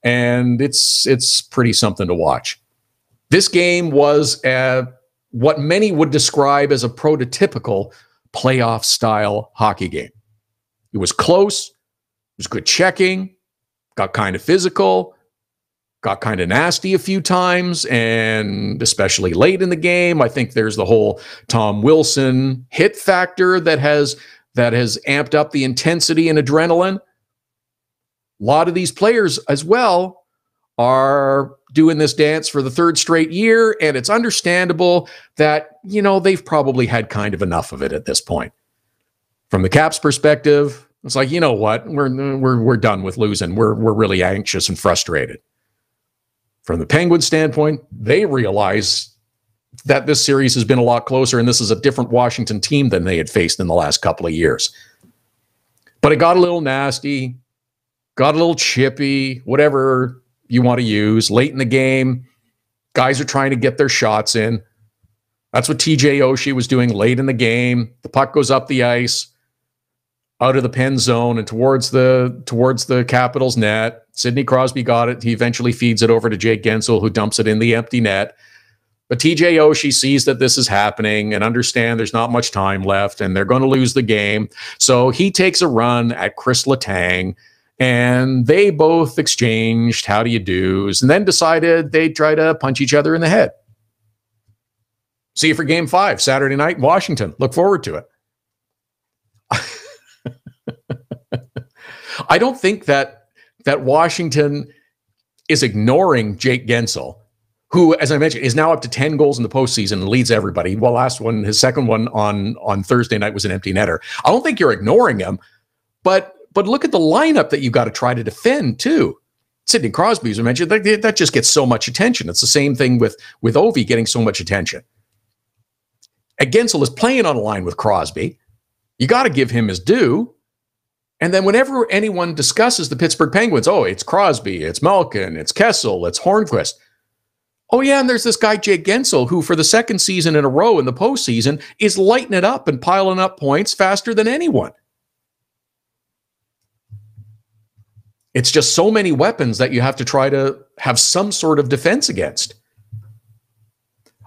and it's pretty something to watch. This game was what many would describe as a prototypical playoff-style hockey game. It was close. It was good checking. Got kind of physical. Got kind of nasty a few times, and especially late in the game. I think there's the whole Tom Wilson hit factor that has amped up the intensity and adrenaline. A lot of these players as well are doing this dance for the 3rd straight year, and it's understandable that, they've probably had kind of enough of it at this point. From the Caps' perspective, it's like, you know what? We're done with losing. We're really anxious and frustrated. From the Penguins' standpoint, they realize that this series has been a lot closer, and this is a different Washington team than they had faced in the last couple of years. But it got a little nasty, got a little chippy, whatever you want to use. Late in the game, guys are trying to get their shots in. That's what TJ Oshie was doing late in the game. The puck goes up the ice, out of the pen zone and towards the Capitals net. Sidney Crosby got it. He eventually feeds it over to Jake Gensel, who dumps it in the empty net. But TJ Oshie sees that this is happening and understands there's not much time left and they're going to lose the game. So he takes a run at Chris Letang, and they both exchanged how do you do's and then decided they'd try to punch each other in the head. See you for Game 5, Saturday night in Washington. Look forward to it. I don't think that Washington is ignoring Jake Gensel, who, as I mentioned, is now up to 10 goals in the postseason and leads everybody. Well, his second one on Thursday night was an empty netter. I don't think you're ignoring him, but look at the lineup that you've got to try to defend too. Sidney Crosby, as I mentioned, that just gets so much attention. It's the same thing with Ovi getting so much attention. And Gensel is playing on a line with Crosby. You got to give him his due. And then whenever anyone discusses the Pittsburgh Penguins, oh, it's Crosby, it's Malkin, it's Kessel, it's Hornqvist. Oh, yeah, and there's this guy, Jake Gensel, who for the 2nd season in a row in the postseason is lighting it up and piling up points faster than anyone. It's just so many weapons that you have to try to have some sort of defense against.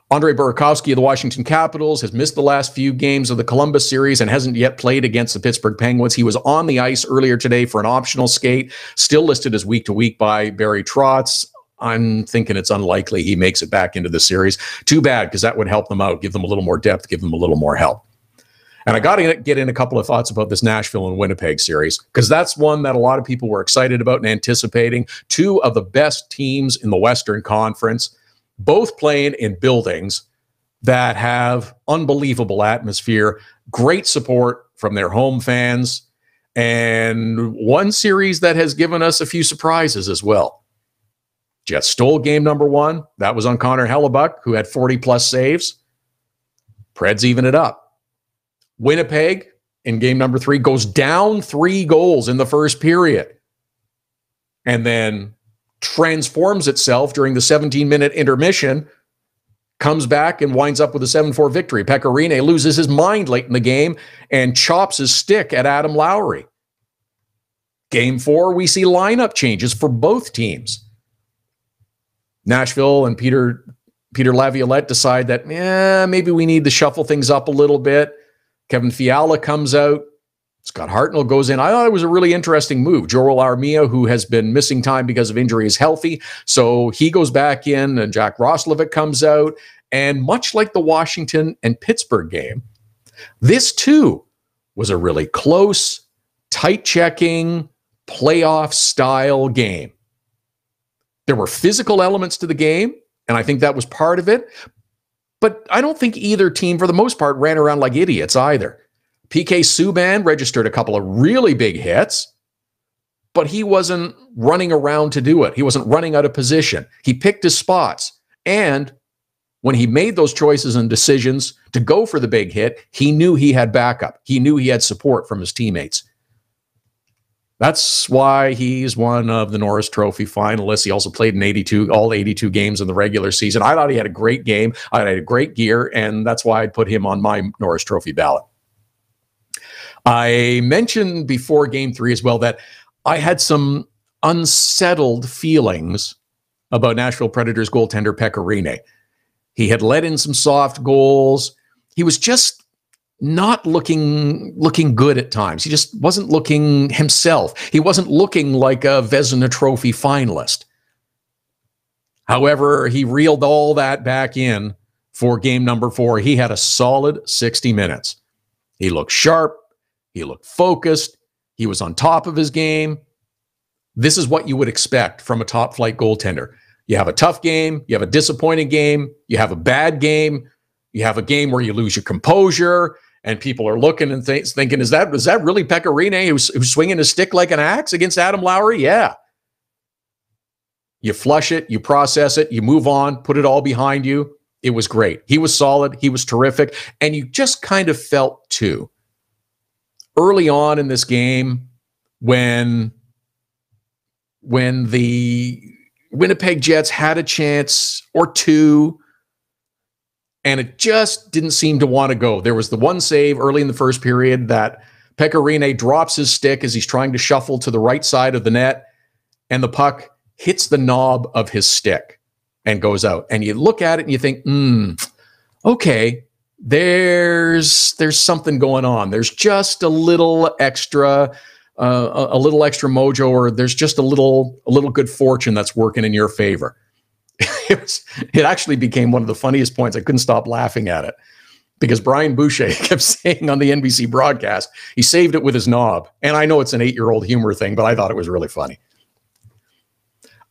Andre Burakovsky of the Washington Capitals has missed the last few games of the Columbus series and hasn't yet played against the Pittsburgh Penguins. He was on the ice earlier today for an optional skate, still listed as week-to-week by Barry Trotz. I'm thinking it's unlikely he makes it back into the series. Too bad, because that would help them out, give them a little more depth, give them a little more help. And I got to get in a couple of thoughts about this Nashville and Winnipeg series, because that's one that a lot of people were excited about and anticipating. 2 of the best teams in the Western Conference, both playing in buildings that have unbelievable atmosphere, great support from their home fans, and one series that has given us a few surprises as well. Jets stole game number 1. That was on Connor Hellebuck, who had 40-plus saves. Preds even it up. Winnipeg in game number 3 goes down 3 goals in the first period and then transforms itself during the 17-minute intermission, comes back and winds up with a 7-4 victory. Pekka Rinne loses his mind late in the game and chops his stick at Adam Lowry. Game 4, we see lineup changes for both teams. Nashville and Peter Laviolette decide that maybe we need to shuffle things up a little bit. Kevin Fiala comes out. Scott Hartnell goes in. I thought it was a really interesting move. Joel Armia, who has been missing time because of injury, is healthy. So he goes back in, and Jack Roslovic comes out. And much like the Washington and Pittsburgh game, this too was a really close, tight-checking, playoff-style game. There were physical elements to the game, and I think that was part of it. But I don't think either team, for the most part, ran around like idiots either. PK Subban registered a couple of really big hits, but he wasn't running around to do it. He wasn't running out of position. He picked his spots. And when he made those choices and decisions to go for the big hit, he knew he had backup. He knew he had support from his teammates. That's why he's one of the Norris Trophy finalists. He also played in all 82 games in the regular season. I thought he had a great game. I had a great gear, and that's why I'd put him on my Norris Trophy ballot. I mentioned before Game 3 as well that I had some unsettled feelings about Nashville Predators goaltender Pekka Rinne. He had let in some soft goals. He was just not looking good at times. He just wasn't looking himself. He wasn't looking like a Vezina Trophy finalist. However, he reeled all that back in for game number 4. He had a solid 60 minutes. He looked sharp. He looked focused. He was on top of his game. This is what you would expect from a top-flight goaltender. You have a tough game. You have a disappointing game. You have a bad game. You have a game where you lose your composure, and people are looking and thinking, is that really Pekka Rinne who's swinging his stick like an axe against Adam Lowry? Yeah. You flush it. You process it. You move on. Put it all behind you. It was great. He was solid. He was terrific. And you just kind of felt, too, early on in this game when the Winnipeg Jets had a chance or two, and it just didn't seem to want to go. There was the one save early in the first period that Pekka Rinne drops his stick as he's trying to shuffle to the right side of the net, and the puck hits the knob of his stick and goes out. And you look at it and you think, okay, there's something going on. There's just a little extra mojo, or there's just a little good fortune that's working in your favor. It actually became one of the funniest points. I couldn't stop laughing at it because Brian Boucher kept saying on the NBC broadcast, he saved it with his knob. And I know it's an 8-year-old humor thing, but I thought it was really funny.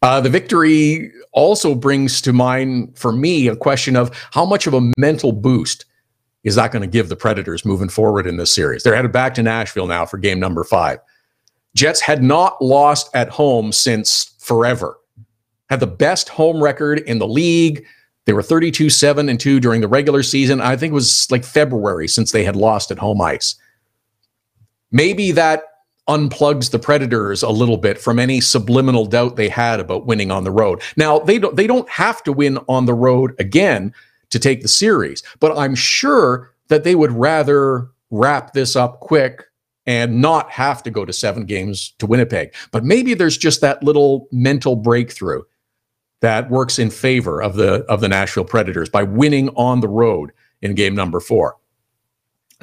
The victory also brings to mind, for me, a question of how much of a mental boost is that going to give the Predators moving forward in this series. They're headed back to Nashville now for game number 5. Jets had not lost at home since forever. Had the best home record in the league. They were 32-7-2 during the regular season. I think it was like February since they had lost at home ice. Maybe that unplugs the Predators a little bit from any subliminal doubt they had about winning on the road. Now, they don't have to win on the road again to take the series, but I'm sure that they would rather wrap this up quick and not have to go to 7 games to Winnipeg. But maybe there's just that little mental breakthrough that works in favor of the Nashville Predators by winning on the road in game number 4.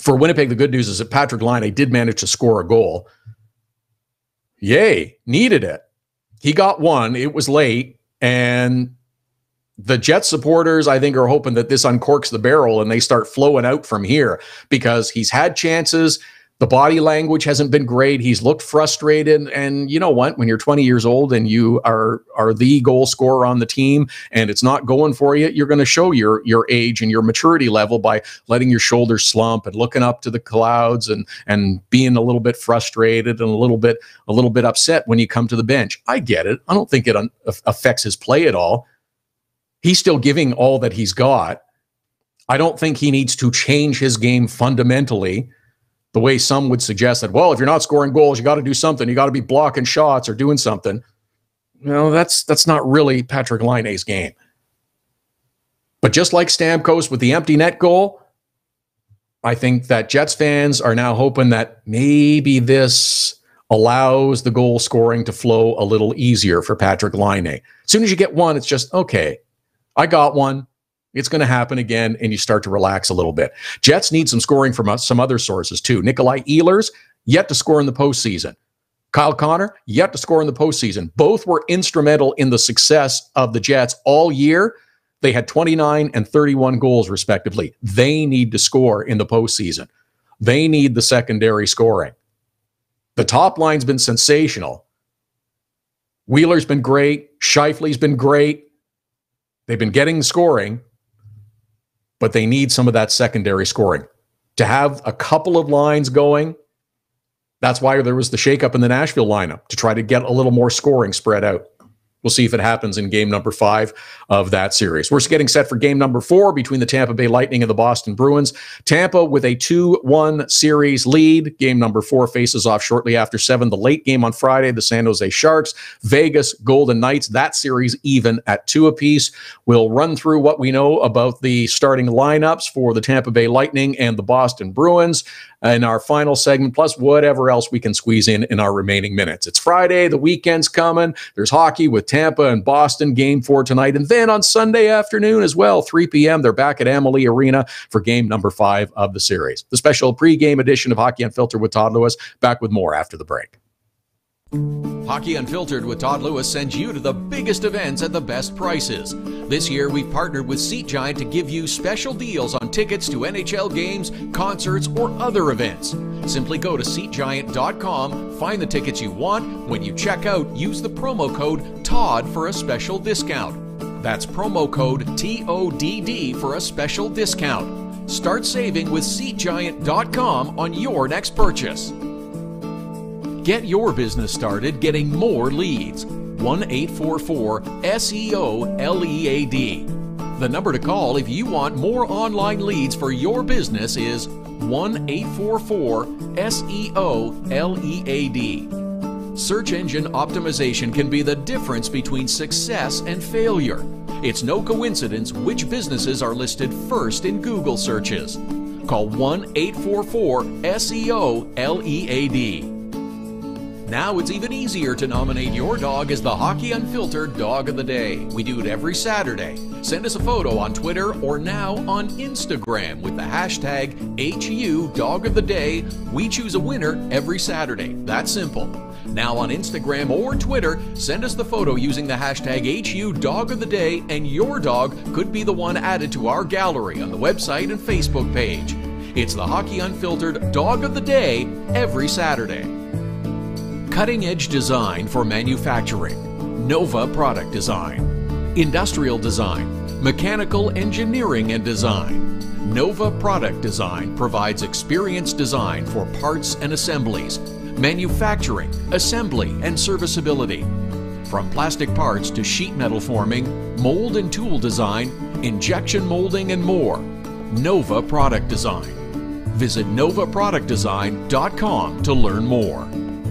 For Winnipeg, the good news is that Patrick Laine did manage to score a goal. Yay, needed it. He got one. It was late, and the Jets supporters, I think, are hoping that this uncorks the barrel and they start flowing out from here because he's had chances. The body language hasn't been great. He's looked frustrated. And you know what? When you're 20 years old and you are the goal scorer on the team and it's not going for you, you're going to show your age and your maturity level by letting your shoulders slump and looking up to the clouds and being a little bit frustrated and a little bit upset when you come to the bench. I get it. I don't think it affects his play at all. He's still giving all that he's got. I don't think he needs to change his game fundamentally the way some would suggest that, well, if you're not scoring goals, you got to do something. You got to be blocking shots or doing something. No, that's not really Patrik Laine's game. But just like Stamkos with the empty net goal, I think that Jets fans are now hoping that maybe this allows the goal scoring to flow a little easier for Patrik Laine. As soon as you get one, it's just, okay, I got one. It's going to happen again, and you start to relax a little bit. Jets need some scoring from some other sources, too. Nikolai Ehlers, yet to score in the postseason. Kyle Connor, yet to score in the postseason. Both were instrumental in the success of the Jets all year. They had 29 and 31 goals, respectively. They need to score in the postseason. They need the secondary scoring. The top line's been sensational. Wheeler's been great. Scheifele's been great. They've been getting scoring, but they need some of that secondary scoring. To have a couple of lines going, that's why there was the shakeup in the Nashville lineup, to try to get a little more scoring spread out. We'll see if it happens in game number 5 of that series. We're getting set for game number 4 between the Tampa Bay Lightning and the Boston Bruins. Tampa with a 2-1 series lead. Game number 4 faces off shortly after 7. The late game on Friday, the San Jose Sharks, Vegas Golden Knights. That series even at 2 apiece. We'll run through what we know about the starting lineups for the Tampa Bay Lightning and the Boston Bruins in our final segment, plus whatever else we can squeeze in our remaining minutes. It's Friday, the weekend's coming. There's hockey with Tampa and Boston, game 4 tonight. And then on Sunday afternoon as well, 3 p.m., they're back at Amalie Arena for game number 5 of the series. The special pregame edition of Hockey Unfiltered with Todd Lewis. Back with more after the break. Hockey Unfiltered with Todd Lewis sends you to the biggest events at the best prices. This year, we've partnered with Seat Giant to give you special deals on tickets to NHL games, concerts, or other events. Simply go to SeatGiant.com, find the tickets you want. When you check out, use the promo code TODD for a special discount. That's promo code TODD for a special discount. Start saving with SeatGiant.com on your next purchase. Get your business started getting more leads. 1-844-SEO-LEAD. The number to call if you want more online leads for your business is 1-844-SEO-LEAD. Search engine optimization can be the difference between success and failure. It's no coincidence which businesses are listed first in Google searches. Call 1-844-SEO-LEAD. Now it's even easier to nominate your dog as the Hockey Unfiltered Dog of the Day. We do it every Saturday. Send us a photo on Twitter or now on Instagram with the hashtag HU Dog of the Day. We choose a winner every Saturday. That's simple. Now on Instagram or Twitter, send us the photo using the hashtag HU Dog of the Day, and your dog could be the one added to our gallery on the website and Facebook page. It's the Hockey Unfiltered Dog of the Day every Saturday. Cutting-edge design for manufacturing. Nova Product Design. Industrial design. Mechanical engineering and design. Nova Product Design provides experienced design for parts and assemblies, manufacturing, assembly, and serviceability. From plastic parts to sheet metal forming, mold and tool design, injection molding, and more. Nova Product Design. Visit novaproductdesign.com to learn more.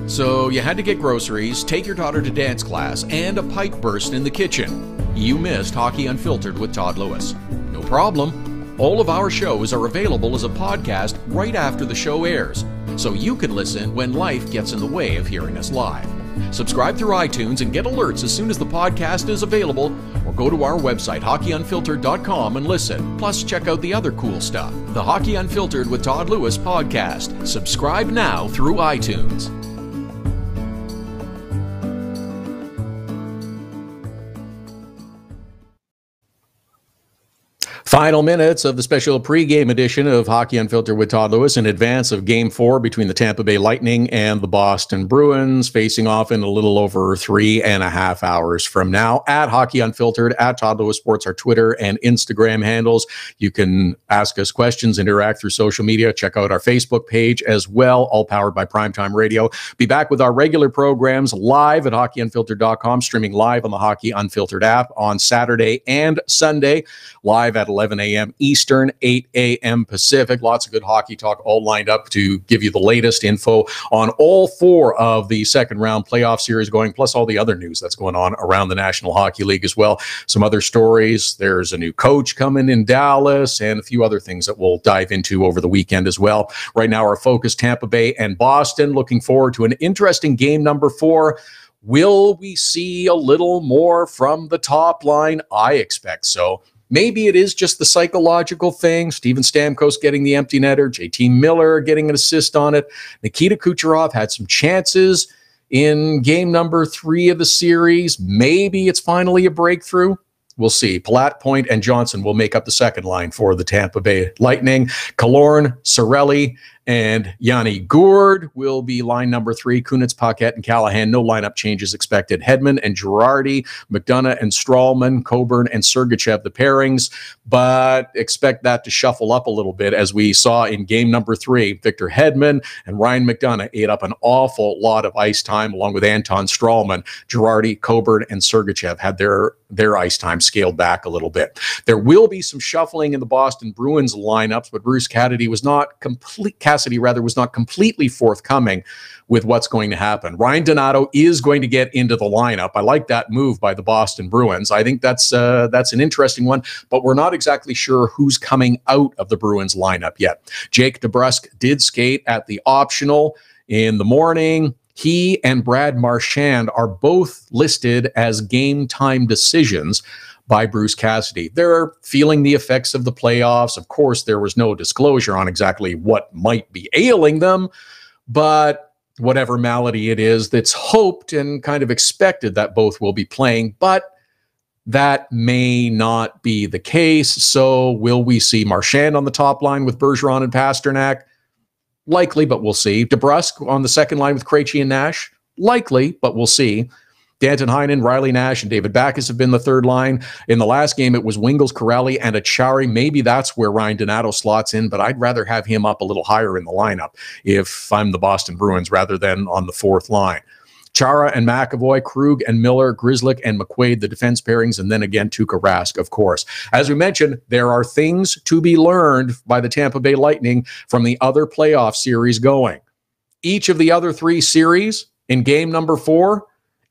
So you had to get groceries, take your daughter to dance class, and a pipe burst in the kitchen. You missed Hockey Unfiltered with Todd Lewis. No problem. All of our shows are available as a podcast right after the show airs, so you can listen when life gets in the way of hearing us live. Subscribe through iTunes and get alerts as soon as the podcast is available, or go to our website, hockeyunfiltered.com, and listen. Plus, check out the other cool stuff. The Hockey Unfiltered with Todd Lewis podcast. Subscribe now through iTunes. Final minutes of the special pregame edition of Hockey Unfiltered with Todd Lewis in advance of Game 4 between the Tampa Bay Lightning and the Boston Bruins, facing off in a little over 3.5 hours from now. At Hockey Unfiltered, at Todd Lewis Sports, our Twitter and Instagram handles. You can ask us questions, interact through social media. Check out our Facebook page as well, all powered by Primetime Radio. Be back with our regular programs live at hockeyunfiltered.com, streaming live on the Hockey Unfiltered app on Saturday and Sunday, live at 11 11 a.m. Eastern, 8 a.m. Pacific. Lots of good hockey talk all lined up to give you the latest info on all 4 of the second round playoff series going, plus all the other news that's going on around the National Hockey League as well. Some other stories. There's a new coach coming in Dallas and a few other things that we'll dive into over the weekend as well. Right now, our focus, Tampa Bay and Boston. Looking forward to an interesting game number 4. Will we see a little more from the top line? I expect so. Maybe it is just the psychological thing. Steven Stamkos getting the empty netter, JT Miller getting an assist on it. Nikita Kucherov had some chances in game number 3 of the series. Maybe it's finally a breakthrough. We'll see. Palat, Point, and Johnson will make up the second line for the Tampa Bay Lightning. Killorn, Cirelli, and Yanni Gourde will be line number 3. Kunitz, Paquette, and Callahan. No lineup changes expected. Hedman and Girardi, McDonough and Strawman, Coburn and Sergachev, the pairings. But expect that to shuffle up a little bit, as we saw in game number 3. Victor Hedman and Ryan McDonough ate up an awful lot of ice time, along with Anton Strawman. Girardi, Coburn, and Sergachev had their ice time scaled back a little bit. There will be some shuffling in the Boston Bruins lineups, but Bruce Cassidy was not completely forthcoming with what's going to happen. Ryan Donato is going to get into the lineup. I like that move by the Boston Bruins. I think that's an interesting one, but we're not exactly sure who's coming out of the Bruins lineup yet. Jake DeBrusk did skate at the optional in the morning. He and Brad Marchand are both listed as game time decisions by Bruce Cassidy. They're feeling the effects of the playoffs. Of course, there was no disclosure on exactly what might be ailing them, but whatever malady it is, that's hoped and kind of expected that both will be playing, but that may not be the case. So will we see Marchand on the top line with Bergeron and Pasternak? Likely, but we'll see. DeBrusk on the second line with Krejci and Nash? Likely, but we'll see. Danton Heinen, Riley Nash, and David Backes have been the third line. In the last game, it was Wingels, Corelli, and Achari. Maybe that's where Ryan Donato slots in, but I'd rather have him up a little higher in the lineup if I'm the Boston Bruins rather than on the fourth line. Chara and McAvoy, Krug and Miller, Grzelcyk and McQuaid, the defense pairings, and then again Tuukka Rask, of course. As we mentioned, there are things to be learned by the Tampa Bay Lightning from the other playoff series going. Each of the other 3 series in game number 4,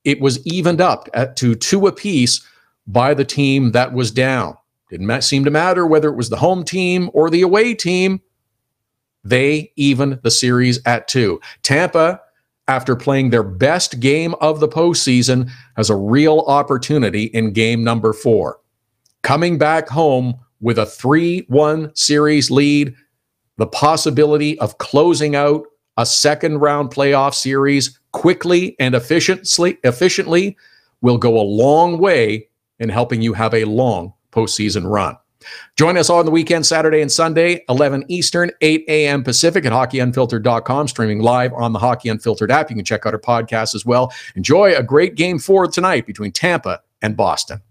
it was evened up to 2 apiece by the team that was down. Didn't seem to matter whether it was the home team or the away team. They evened the series at 2. Tampa, after playing their best game of the postseason, has a real opportunity in game number 4. Coming back home with a 3-1 series lead, the possibility of closing out a second-round playoff series quickly and efficiently will go a long way in helping you have a long postseason run. Join us on the weekend, Saturday and Sunday, 11 Eastern, 8 a.m. Pacific at hockeyunfiltered.com, streaming live on the Hockey Unfiltered app. You can check out our podcast as well. Enjoy a great game 4 tonight between Tampa and Boston.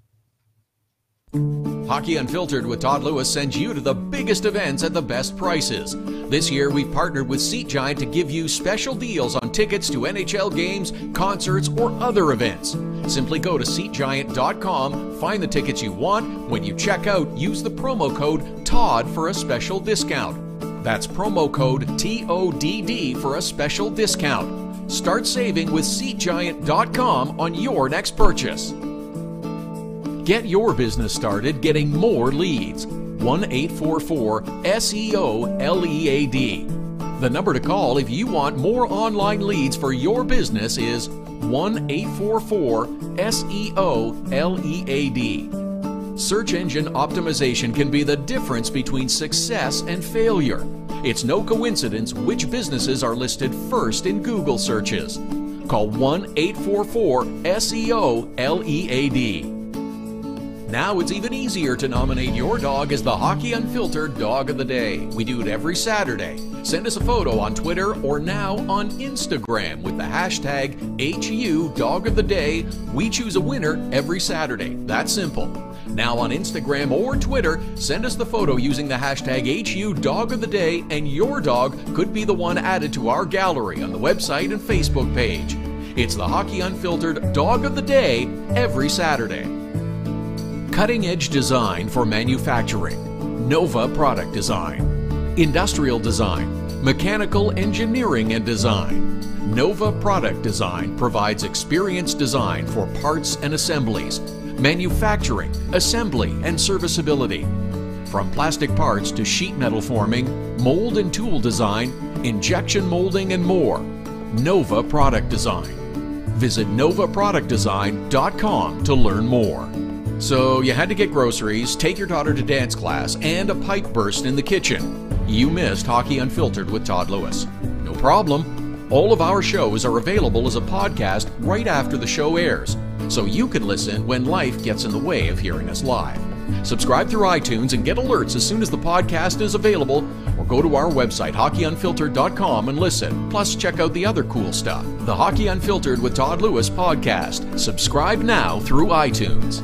Hockey Unfiltered with Todd Lewis sends you to the biggest events at the best prices. This year, we've partnered with Seat Giant to give you special deals on tickets to NHL games, concerts, or other events. Simply go to SeatGiant.com, find the tickets you want. When you check out, use the promo code TODD for a special discount. That's promo code TODD for a special discount. Start saving with SeatGiant.com on your next purchase. Get your business started getting more leads. 1-844-SEO-LEAD. The number to call if you want more online leads for your business is 1-844-SEO-LEAD. Search engine optimization can be the difference between success and failure. It's no coincidence which businesses are listed first in Google searches. Call 1-844-SEO-LEAD. Now it's even easier to nominate your dog as the Hockey Unfiltered Dog of the Day. We do it every Saturday. Send us a photo on Twitter or now on Instagram with the hashtag HU Dog of the Day. We choose a winner every Saturday. That's simple. Now on Instagram or Twitter, send us the photo using the hashtag HU Dog of the Day, and your dog could be the one added to our gallery on the website and Facebook page. It's the Hockey Unfiltered Dog of the Day every Saturday. Cutting-edge design for manufacturing. Nova Product Design. Industrial Design, Mechanical Engineering and Design. Nova Product Design provides experienced design for parts and assemblies, manufacturing, assembly, and serviceability. From plastic parts to sheet metal forming, mold and tool design, injection molding, and more. Nova Product Design. Visit novaproductdesign.com to learn more. So you had to get groceries, take your daughter to dance class, and a pipe burst in the kitchen. You missed Hockey Unfiltered with Todd Lewis. No problem. All of our shows are available as a podcast right after the show airs, so you can listen when life gets in the way of hearing us live. Subscribe through iTunes and get alerts as soon as the podcast is available, or go to our website, hockeyunfiltered.com, and listen. Plus, check out the other cool stuff. The Hockey Unfiltered with Todd Lewis podcast. Subscribe now through iTunes.